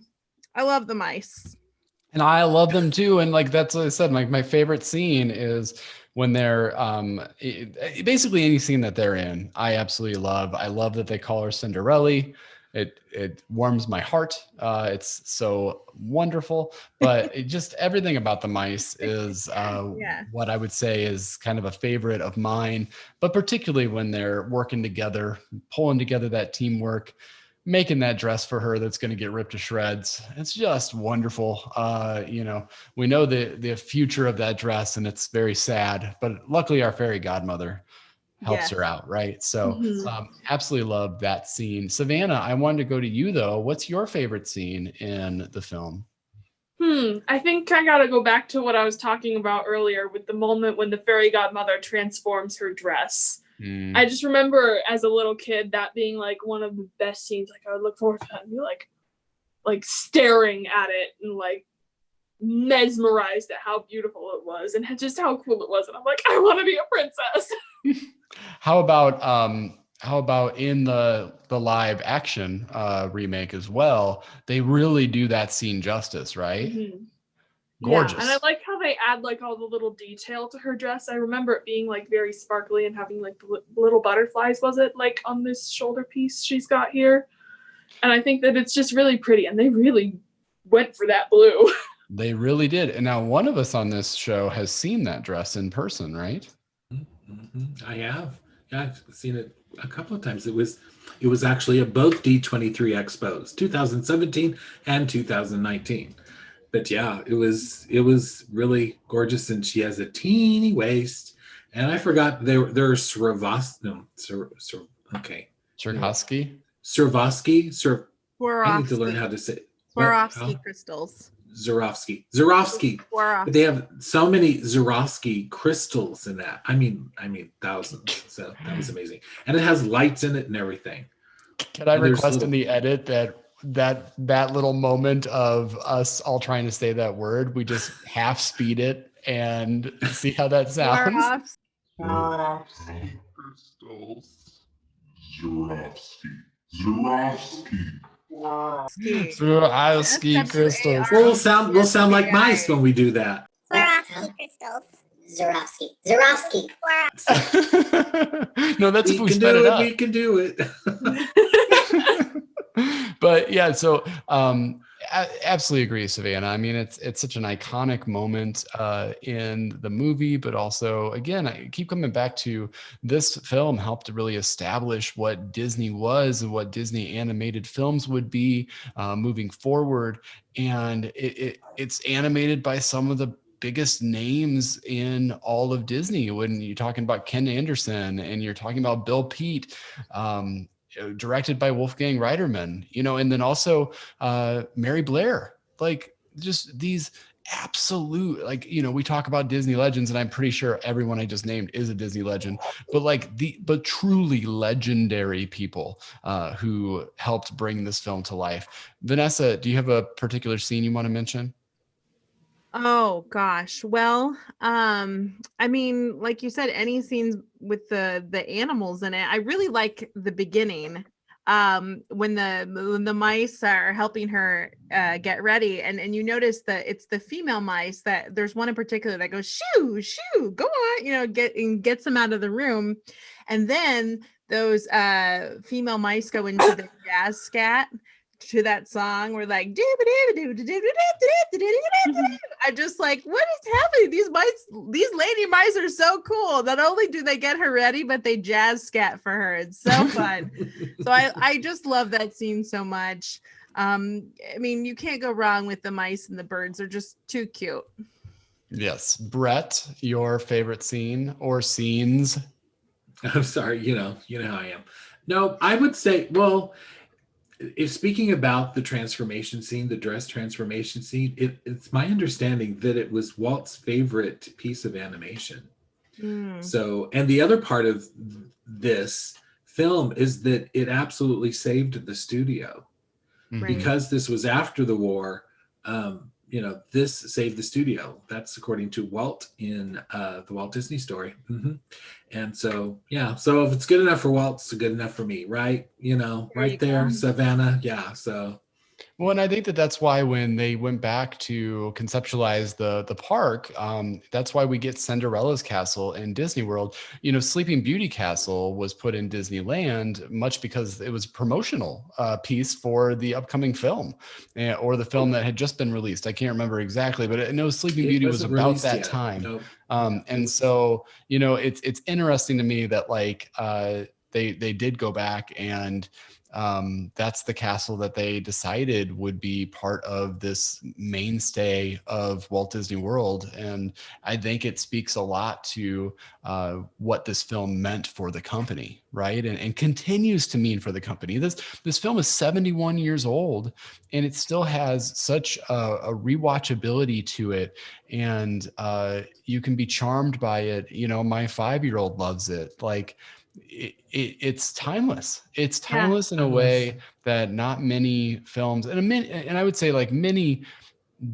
I love the mice. And I love them too. And like, that's what I said, like my favorite scene is when they're basically any scene that they're in, I absolutely love. I love that they call her Cinderella. It warms my heart. It's so wonderful. But it just everything about the mice is what I would say is kind of a favorite of mine. But particularly when they're working together, pulling together that teamwork, making that dress for her that's going to get ripped to shreds. It's just wonderful. You know, we know the future of that dress, and it's very sad, but luckily our fairy godmother helps her out, right? So absolutely love that scene. Savanah, I wanted to go to you though. What's your favorite scene in the film? I think I gotta go back to what I was talking about earlier with the moment when the fairy godmother transforms her dress. I just remember as a little kid that being like one of the best scenes. Like I would look forward to that and be like staring at it and like mesmerized at how beautiful it was and just how cool it was. And I'm like, I want to be a princess. How about in the live action remake as well? They really do that scene justice, right? Gorgeous. Yeah, and I like how they add like all the little detail to her dress. I remember it being like very sparkly and having like little butterflies, was it, like on this shoulder piece she's got here? And I think that it's just really pretty, and they really went for that blue. They really did. And now one of us on this show has seen that dress in person, right? I have. Yeah, I've seen it a couple of times. It was actually at both D23 Expos, 2017 and 2019. But yeah, it was really gorgeous, and she has a teeny waist. And I forgot there are Swarovski. I need to learn how to say Swarovski crystals. Swarovski. But they have so many Swarovski crystals in that. I mean thousands. So that was amazing. And it has lights in it and everything. Can I request in the edit that little moment of us all trying to say that word, we just half speed it and see how that sounds? Swarovski crystals. Swarovski crystals. We'll sound like mice when we do that. Swarovski crystals. Zorowski. No, that's if we can sped do it it. up. We can do it. But yeah, so absolutely agree, Savanah. I mean, it's such an iconic moment in the movie, but also, again, I keep coming back to this film helped to really establish what Disney was and what Disney animated films would be moving forward. And it's animated by some of the biggest names in all of Disney. When you're talking about Ken Anderson and you're talking about Bill Peet, directed by Wolfgang Reiterman, and then also Mary Blair, like just these absolute, like, we talk about Disney legends, and I'm pretty sure everyone I just named is a Disney legend, but truly legendary people who helped bring this film to life. Vanessa, do you have a particular scene you want to mention? Oh gosh. Well, I mean, like you said, any scenes with the animals in it. I really like the beginning. When the mice are helping her get ready, and you notice that it's the female mice, that there's one in particular that goes shoo shoo, go on, gets them out of the room. And then those female mice go into the jazz scat to that song. We're like, I'm just like, what is happening? These lady mice are so cool. Not only do they get her ready, but they jazz scat for her. It's so fun. So I just love that scene so much. I mean, you can't go wrong with the mice and the birds. They're just too cute. Yes. Brett, your favorite scene or scenes? I'm sorry, you know how I am. No, I would say, well, if speaking about the transformation scene, the dress transformation scene, it's my understanding that it was Walt's favorite piece of animation. So, and the other part of this film is that it absolutely saved the studio. Because this was after the war. This saved the studio. That's according to Walt in the Walt Disney Story. And so, yeah. So if it's good enough for Walt, it's good enough for me, right? Right there, Savanah. Yeah. So. Well, and I think that's why when they went back to conceptualize the park, that's why we get Cinderella's castle in Disney World. Sleeping Beauty Castle was put in Disneyland much because it was a promotional piece for the upcoming film or the film that had just been released. I can't remember exactly, but I know Sleeping Beauty was about that time. Nope. And so, it's interesting to me that they did go back and that's the castle that they decided would be part of this mainstay of Walt Disney World. And I think it speaks a lot to what this film meant for the company, right? And continues to mean for the company. This film is 71 years old, and it still has such a rewatchability to it. And you can be charmed by it. My 5-year-old loves it. It's timeless. It's timeless in a way that not many films, and I would say many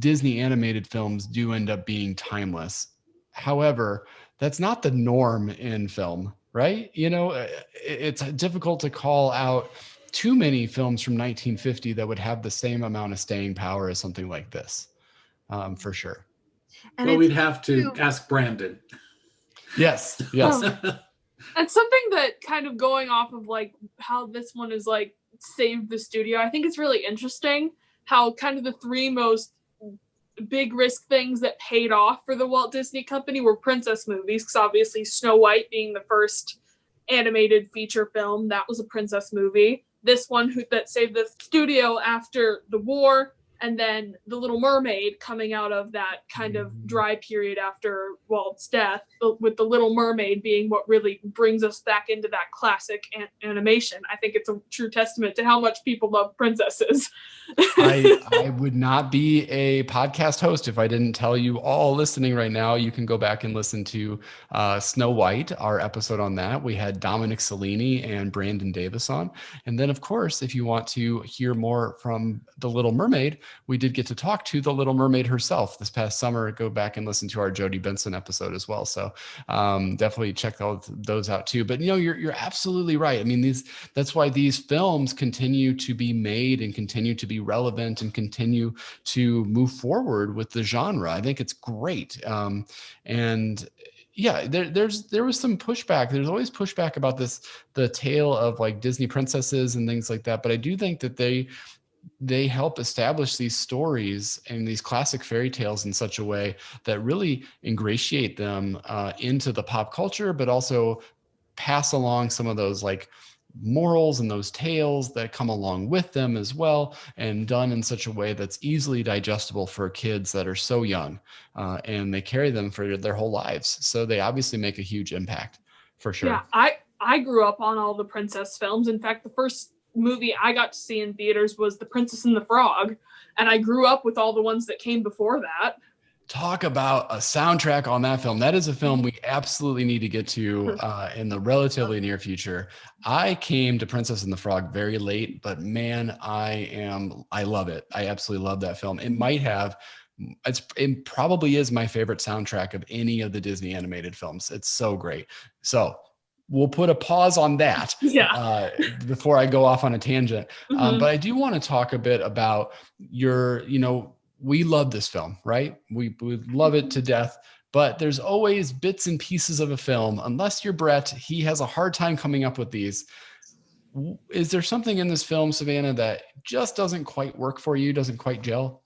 Disney animated films do end up being timeless. However, that's not the norm in film, right? It's difficult to call out too many films from 1950 that would have the same amount of staying power as something like this, for sure. And we'd have to ask Brandon. Yes. And something that kind of going off of how this one is saved the studio, I think it's really interesting how kind of the three most big risk things that paid off for the Walt Disney Company were princess movies, because obviously Snow White being the first animated feature film, that was a princess movie. This one that saved the studio after the war, and then The Little Mermaid coming out of that kind of dry period after Walt's death, with The Little Mermaid being what really brings us back into that classic animation. I think it's a true testament to how much people love princesses. I would not be a podcast host if I didn't tell you all listening right now. You can go back and listen to Snow White, our episode on that. We had Dominic Cellini and Brandon Davis on. And then, of course, if you want to hear more from The Little Mermaid, we did get to talk to the Little Mermaid herself this past summer. Go back and listen to our Jodie Benson episode as well. So definitely check those out too. But you're absolutely right. I mean, that's why these films continue to be made and continue to be relevant and continue to move forward with the genre. I think it's great. And yeah, there was some pushback. There's always pushback about the tale of like Disney princesses and things like that. But I do think that they help establish these stories and these classic fairy tales in such a way that really ingratiate them into the pop culture, but also pass along some of those like morals and those tales that come along with them as well, and done in such a way that's easily digestible for kids that are so young, and they carry them for their whole lives. So they obviously make a huge impact for sure. Yeah, I grew up on all the princess films. In fact, the first movie I got to see in theaters was The Princess and the Frog, and I grew up with all the ones that came before that. Talk about a soundtrack on that film. That is a film we absolutely need to get to in the relatively near future. I came to Princess and the Frog very late, but man, I love it. I absolutely love that film. It probably is my favorite soundtrack of any of the Disney animated films. It's so great. So we'll put a pause on that before I go off on a tangent. But I do want to talk a bit about we love this film, right? We love it to death, but there's always bits and pieces of a film. Unless you're Brett, he has a hard time coming up with these. Is there something in this film, Savanah, that just doesn't quite work for you, doesn't quite gel?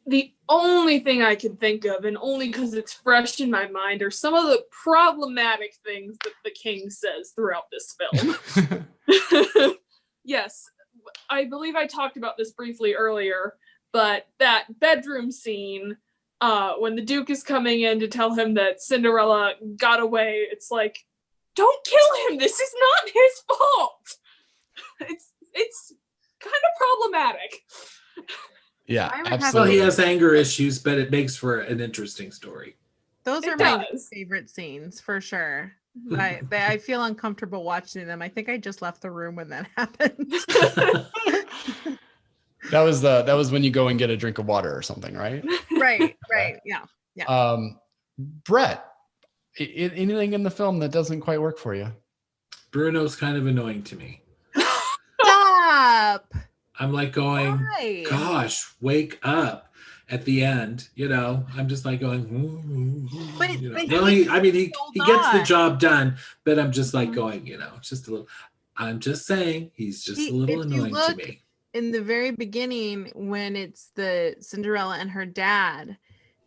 The only thing I can think of, and only because it's fresh in my mind, are some of the problematic things that the king says throughout this film. Yes, I believe I talked about this briefly earlier, but that bedroom scene, when the Duke is coming in to tell him that Cinderella got away, it's like, don't kill him! This is not his fault! It's kind of problematic. Yeah, absolutely. Well, he has anger issues, but it makes for an interesting story. Those are my favorite scenes for sure. I feel uncomfortable watching them. I think I just left the room when that happened. That was when you go and get a drink of water or something, right? Right. Yeah. Brett, anything in the film that doesn't quite work for you? Bruno's kind of annoying to me. Stop. I'm like going, Why? gosh, wake up at the end. I'm just like going, But he gets the job done, but I'm just like going, just a little. I'm just saying he's just a little annoying to me. In the very beginning, when it's the Cinderella and her dad,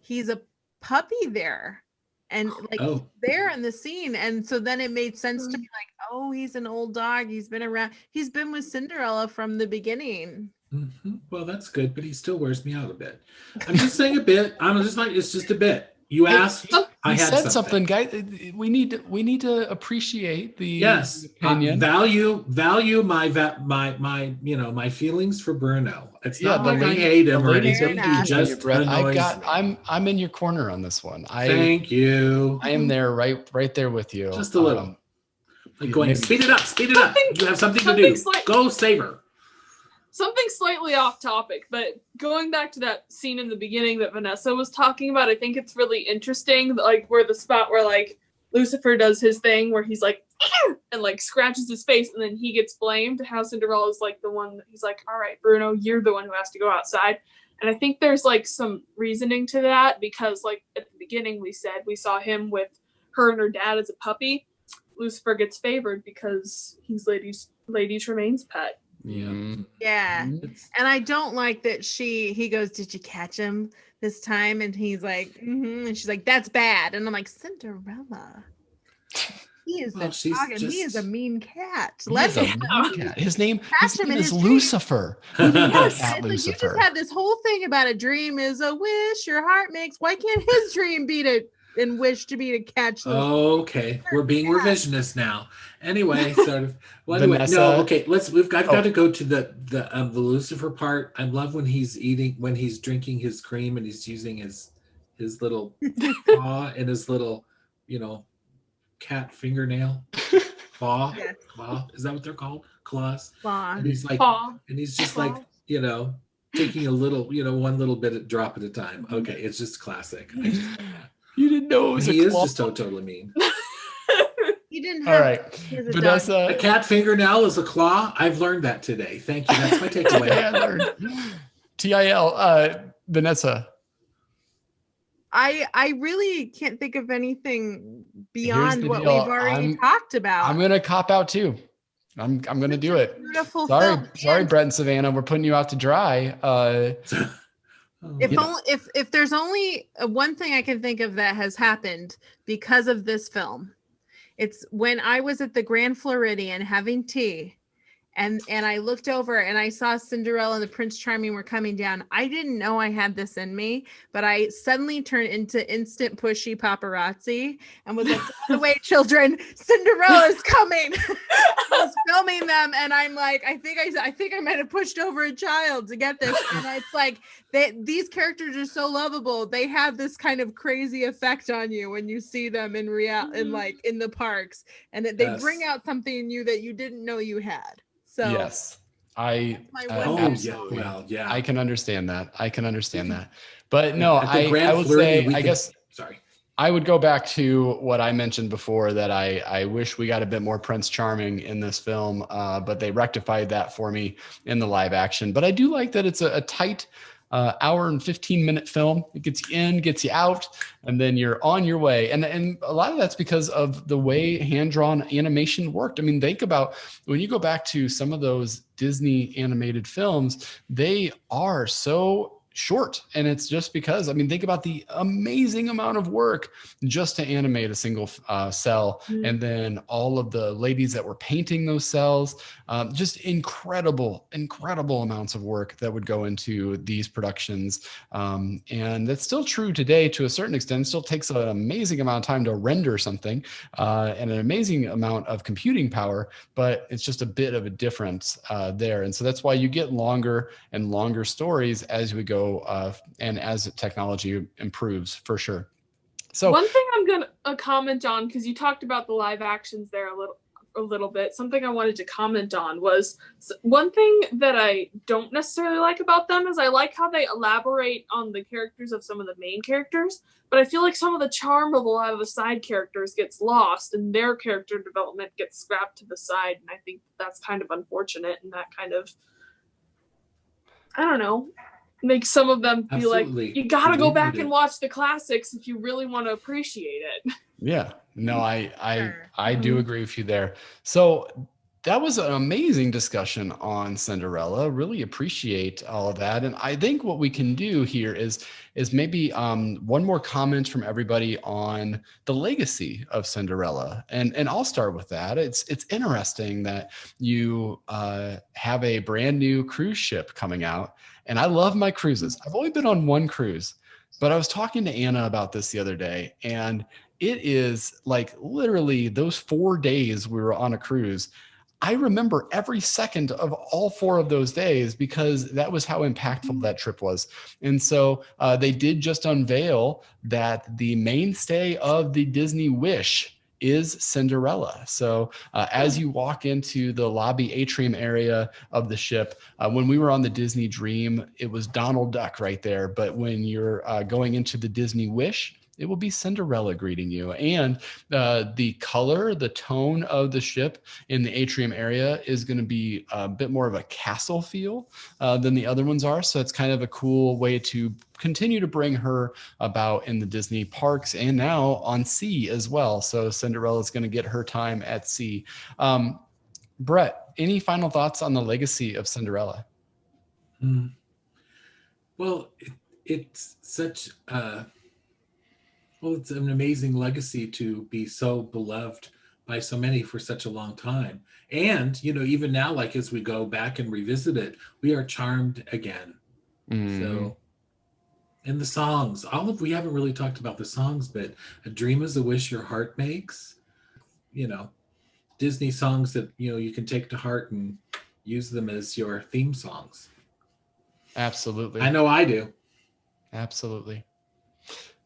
he's a puppy there, and he's there in the scene, and so then it made sense to me, like, oh, he's an old dog. He's been around. He's been with Cinderella from the beginning. Mm-hmm. Well, that's good, but he still wears me out a bit. I'm just saying a bit. I'm just like, it's just a bit. You asked. I had something, guys. We need to appreciate the opinion. Value my feelings for Bruno. It's not like I hate him or anything. He just annoys me. I'm in your corner on this one. Thank you. I am there, right there with you. Just a little. Going, speed it up. You have something to do. Go save her. Something slightly off topic, but going back to that scene in the beginning that Vanessa was talking about, I think it's really interesting, like where the spot where like Lucifer does his thing where he's like, and like scratches his face, and then he gets blamed. How Cinderella's like the one that he's like, all right, Bruno, you're the one who has to go outside. And I think there's like some reasoning to that, because like at the beginning we saw him with her and her dad as a puppy. Lucifer gets favored because he's Lady Tremaine's pet. Yeah. And I don't like that he goes, did you catch him this time? And he's like, and she's like, that's bad. And I'm like, Cinderella, he is a dog and he is a mean cat. Let him cat. His name is Lucifer. Yes. Lucifer. Like, you just had this whole thing about a dream is a wish your heart makes. Why can't his dream be and wish to be to catch them? Okay, we're being revisionist now. Anyway, sort of. Well, anyway, no, okay. I've got to go to the Lucifer part. I love when he's drinking his cream and he's using his little paw and his little, cat fingernail paw. Paw. Is that what they're called? Claws. Paw. And he's like, paw. And he's just paw. like, taking a little, one little bit drop at a time. Okay, it's just classic. I just, You didn't know it was he a is claw. just totally mean. He didn't All have. right, He has a dog. A Vanessa. cat fingernail is a claw. I've learned that today. Thank you. That's my Today takeaway. I learned. TIL. Vanessa. I really can't think of anything beyond the what deal. we've already talked about. I'm gonna cop out too. I'm gonna do it. Beautiful Sorry, film. sorry, And Brett and Savannah. We're putting you out to dry. if there's only one thing I can think of that has happened because of this film, it's when I was at the Grand Floridian having tea. And I looked over and I saw Cinderella and the Prince Charming were coming down. I didn't know I had this in me, but I suddenly turned into instant pushy paparazzi and was like, by the way, children, Cinderella's coming. I was filming them and I'm like, I think I might have pushed over a child to get this. And it's like these characters are so lovable. They have this kind of crazy effect on you when you see them in in the parks, and that they bring out something in you that you didn't know you had. So yes, I absolutely. Well, yeah. I can understand that. But no, I would say, I guess, sorry. I would go back to what I mentioned before, that I wish we got a bit more Prince Charming in this film, but they rectified that for me in the live action. But I do like that it's a tight hour and 15-minute film. It gets you in, gets you out, and then you're on your way. And a lot of that's because of the way hand-drawn animation worked. I mean, think about when you go back to some of those Disney animated films, they are so short. And it's just because, I mean, think about the amazing amount of work just to animate a single cell. And then all of the ladies that were painting those cells, just incredible amounts of work that would go into these productions. And that's still true today to a certain extent. It still takes an amazing amount of time to render something and an amazing amount of computing power, but it's just a bit of a difference there. And so that's why you get longer and longer stories as we go and as technology improves, for sure. So one thing I'm gonna comment on, because you talked about the live actions there a little bit, something I wanted to comment on was one thing that I don't necessarily like about them is I like how they elaborate on the characters of some of the main characters, but I feel like some of the charm of a lot of the side characters gets lost and their character development gets scrapped to the side, and I think that's kind of unfortunate, and that kind of, I don't know, makes some of them feel like you gotta go back and watch the classics if you really want to appreciate it. Yeah, no, I do agree with you there. So that was an amazing discussion on Cinderella. Really appreciate all of that. And I think what we can do here is maybe one more comment from everybody on the legacy of Cinderella. And I'll start with that. It's interesting that you have a brand new cruise ship coming out. And I love my cruises. I've only been on one cruise, but I was talking to Anna about this the other day, and it is like literally those 4 days we were on a cruise. I remember every second of all 4 of those days because that was how impactful that trip was. And so they did just unveil that the mainstay of the Disney Wish is Cinderella. So as you walk into the lobby atrium area of the ship, when we were on the Disney Dream, it was Donald Duck right there. But when you're going into the Disney Wish, it will be Cinderella greeting you. And the color, the tone of the ship in the atrium area is going to be a bit more of a castle feel than the other ones are. So it's kind of a cool way to continue to bring her about in the Disney parks and now on sea as well. So Cinderella is going to get her time at sea. Brett, any final thoughts on the legacy of Cinderella? Well, it's such it's an amazing legacy to be so beloved by so many for such a long time. And, even now, like as we go back and revisit it, we are charmed again. So, and the songs, we haven't really talked about the songs, but A Dream is a Wish Your Heart Makes, Disney songs that, you can take to heart and use them as your theme songs. Absolutely. I know I do. Absolutely.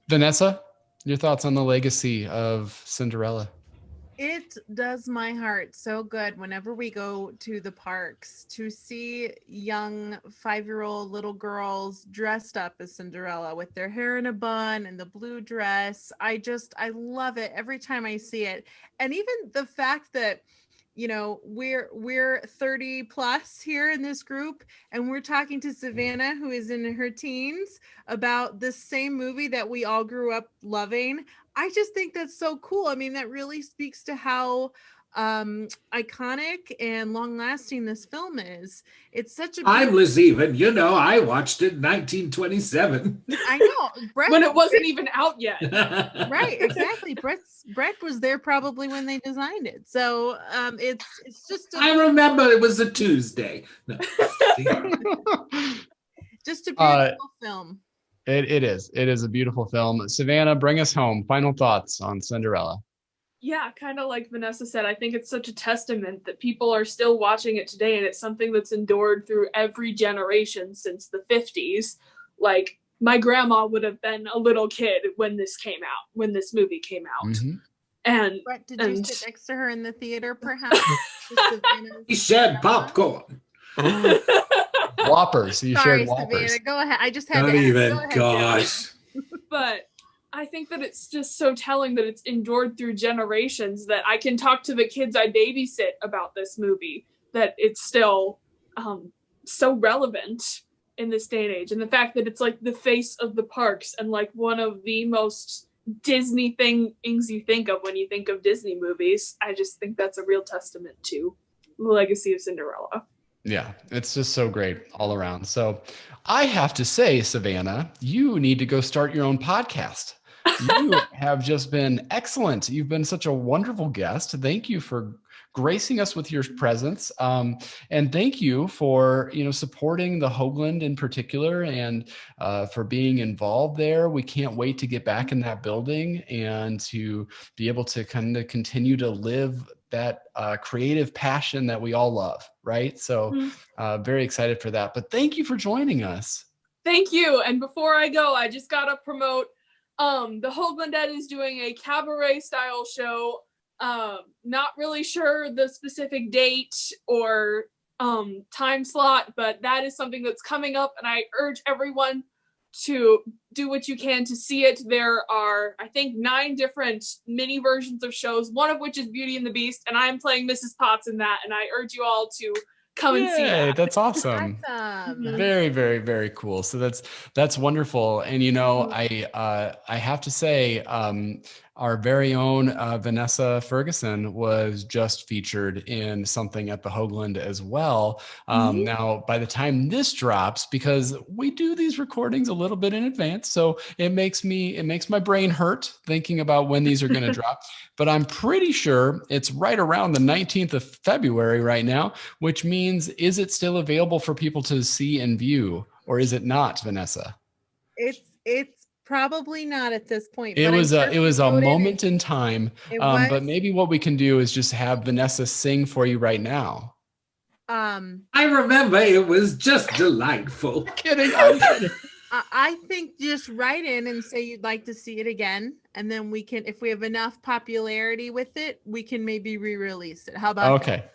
Vanessa, your thoughts on the legacy of Cinderella? It does my heart so good whenever we go to the parks to see young 5-year-old little girls dressed up as Cinderella with their hair in a bun and the blue dress. I love it every time I see it. And even the fact that we're 30 plus here in this group, and we're talking to Savanah, who is in her teens, about this same movie that we all grew up loving. I just think that's so cool. I mean, that really speaks to how iconic and long lasting this film is. It's such a Timeless even. I watched it in 1927. I know. When it wasn't even out yet. Right, exactly. Brett was there probably when they designed it. So it's just I remember it was a Tuesday. No. just a beautiful film. It is a beautiful film. Savanah, bring us home. Final thoughts on Cinderella. Yeah, kind of like Vanessa said, I think it's such a testament that people are still watching it today, and it's something that's endured through every generation since the 50s. Like, my grandma would have been a little kid when this movie came out. Mm-hmm. And Brett, did you sit next to her in the theater, perhaps? He shared popcorn. Whoppers. You Sorry, shared Whoppers. Savannah, go ahead. I just had Don't to ask. even, Go ahead, gosh. But I think that it's just so telling that it's endured through generations, that I can talk to the kids I babysit about this movie, that it's still so relevant in this day and age. And the fact that it's like the face of the parks and like one of the most Disney things you think of when you think of Disney movies. I just think that's a real testament to the legacy of Cinderella. Yeah, it's just so great all around. So I have to say, Savanah, you need to go start your own podcast. You have just been excellent. You've been such a wonderful guest. Thank you for gracing us with your presence. And thank you for, supporting the Hoogland in particular, and for being involved there. We can't wait to get back in that building and to be able to kind of continue to live that creative passion that we all love, right? So very excited for that. But thank you for joining us. Thank you. And before I go, I just got to promote the Hoogland is doing a cabaret style show. Not really sure the specific date or time slot, but that is something that's coming up, and I urge everyone to do what you can to see it. There are, I think, 9 different mini versions of shows, one of which is Beauty and the Beast, and I'm playing Mrs. Potts in that, and I urge you all to come and see that. That's awesome. Very, very, very cool. So that's wonderful. And I have to say, our very own Vanessa Ferguson was just featured in something at the Hoogland as well. Now, by the time this drops, because we do these recordings a little bit in advance, so it makes my brain hurt thinking about when these are going to drop. But I'm pretty sure it's right around the 19th of February right now, which means, is it still available for people to see and view, or is it not, Vanessa? It's probably not at this point. It was a moment in time. But maybe what we can do is just have Vanessa sing for you right now. I remember it was just delightful. I'm kidding. I think just write in and say you'd like to see it again, and then we can, if we have enough popularity with it, we can maybe re-release it. How about that?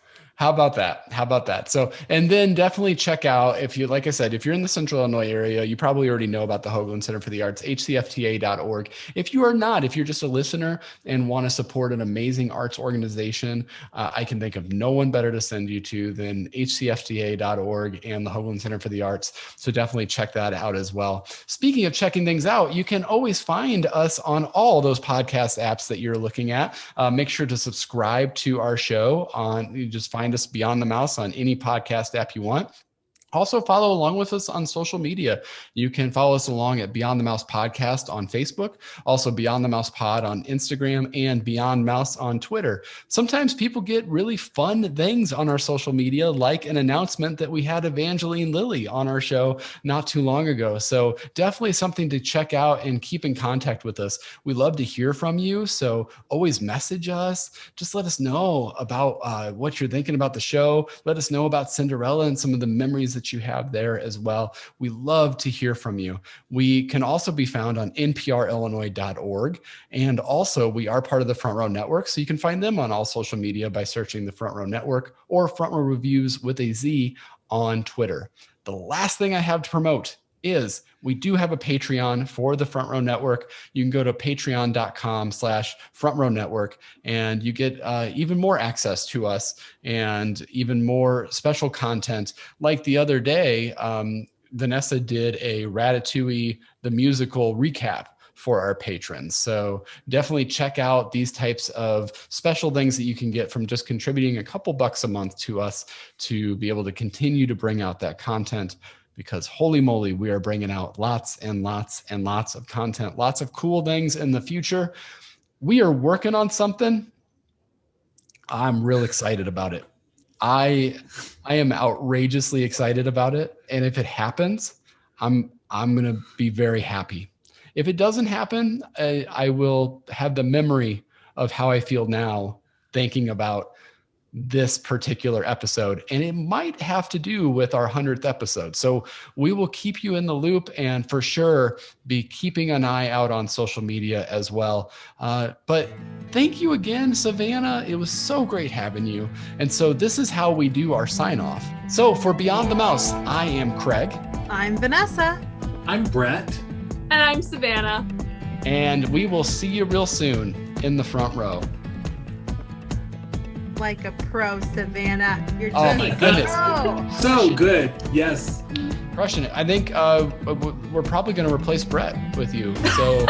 How about that? So, and then definitely check out, if you, like I said, if you're in the Central Illinois area, you probably already know about the Hoogland Center for the Arts, hcfta.org. If you are not, if you're just a listener and want to support an amazing arts organization, I can think of no one better to send you to than hcfta.org and the Hoogland Center for the Arts. So definitely check that out as well. Speaking of checking things out, you can always find us on all those podcast apps that you're looking at. Make sure to subscribe to our show you just find us Beyond the Mouse on any podcast app you want. Also, follow along with us on social media. You can follow us along at Beyond the Mouse Podcast on Facebook, also Beyond the Mouse Pod on Instagram, and Beyond Mouse on Twitter. Sometimes people get really fun things on our social media, like an announcement that we had Evangeline Lilly on our show not too long ago. So definitely something to check out and keep in contact with us. We love to hear from you, so always message us. Just let us know about what you're thinking about the show. Let us know about Cinderella and some of the memories that you have there as well. We love to hear from you. We can also be found on nprillinois.org. And also we are part of the Front Row Network. So you can find them on all social media by searching the Front Row Network or Front Row Reviews with a Z on Twitter. The last thing I have to promote is we do have a Patreon for the Front Row Network. You can go to patreon.com/Front Row Network and you get even more access to us and even more special content. Like the other day, Vanessa did a Ratatouille, the musical recap for our patrons. So definitely check out these types of special things that you can get from just contributing a couple bucks a month to us to be able to continue to bring out that content. Because holy moly, we are bringing out lots and lots and lots of content, lots of cool things in the future. We are working on something. I'm real excited about it. I am outrageously excited about it. And if it happens, I'm going to be very happy. If it doesn't happen, I will have the memory of how I feel now thinking about this particular episode, and it might have to do with our 100th episode. So we will keep you in the loop and for sure be keeping an eye out on social media as well. But thank you again, Savanah. It was so great having you. And so this is how we do our sign off. So for Beyond the Mouse, I am Craig. I'm Vanessa. I'm Brett. And I'm Savanah. And we will see you real soon in the front row. Like a pro, Savanah. You're Oh my goodness. So good. Yes. Crushing it. I think we're probably going to replace Brett with you. So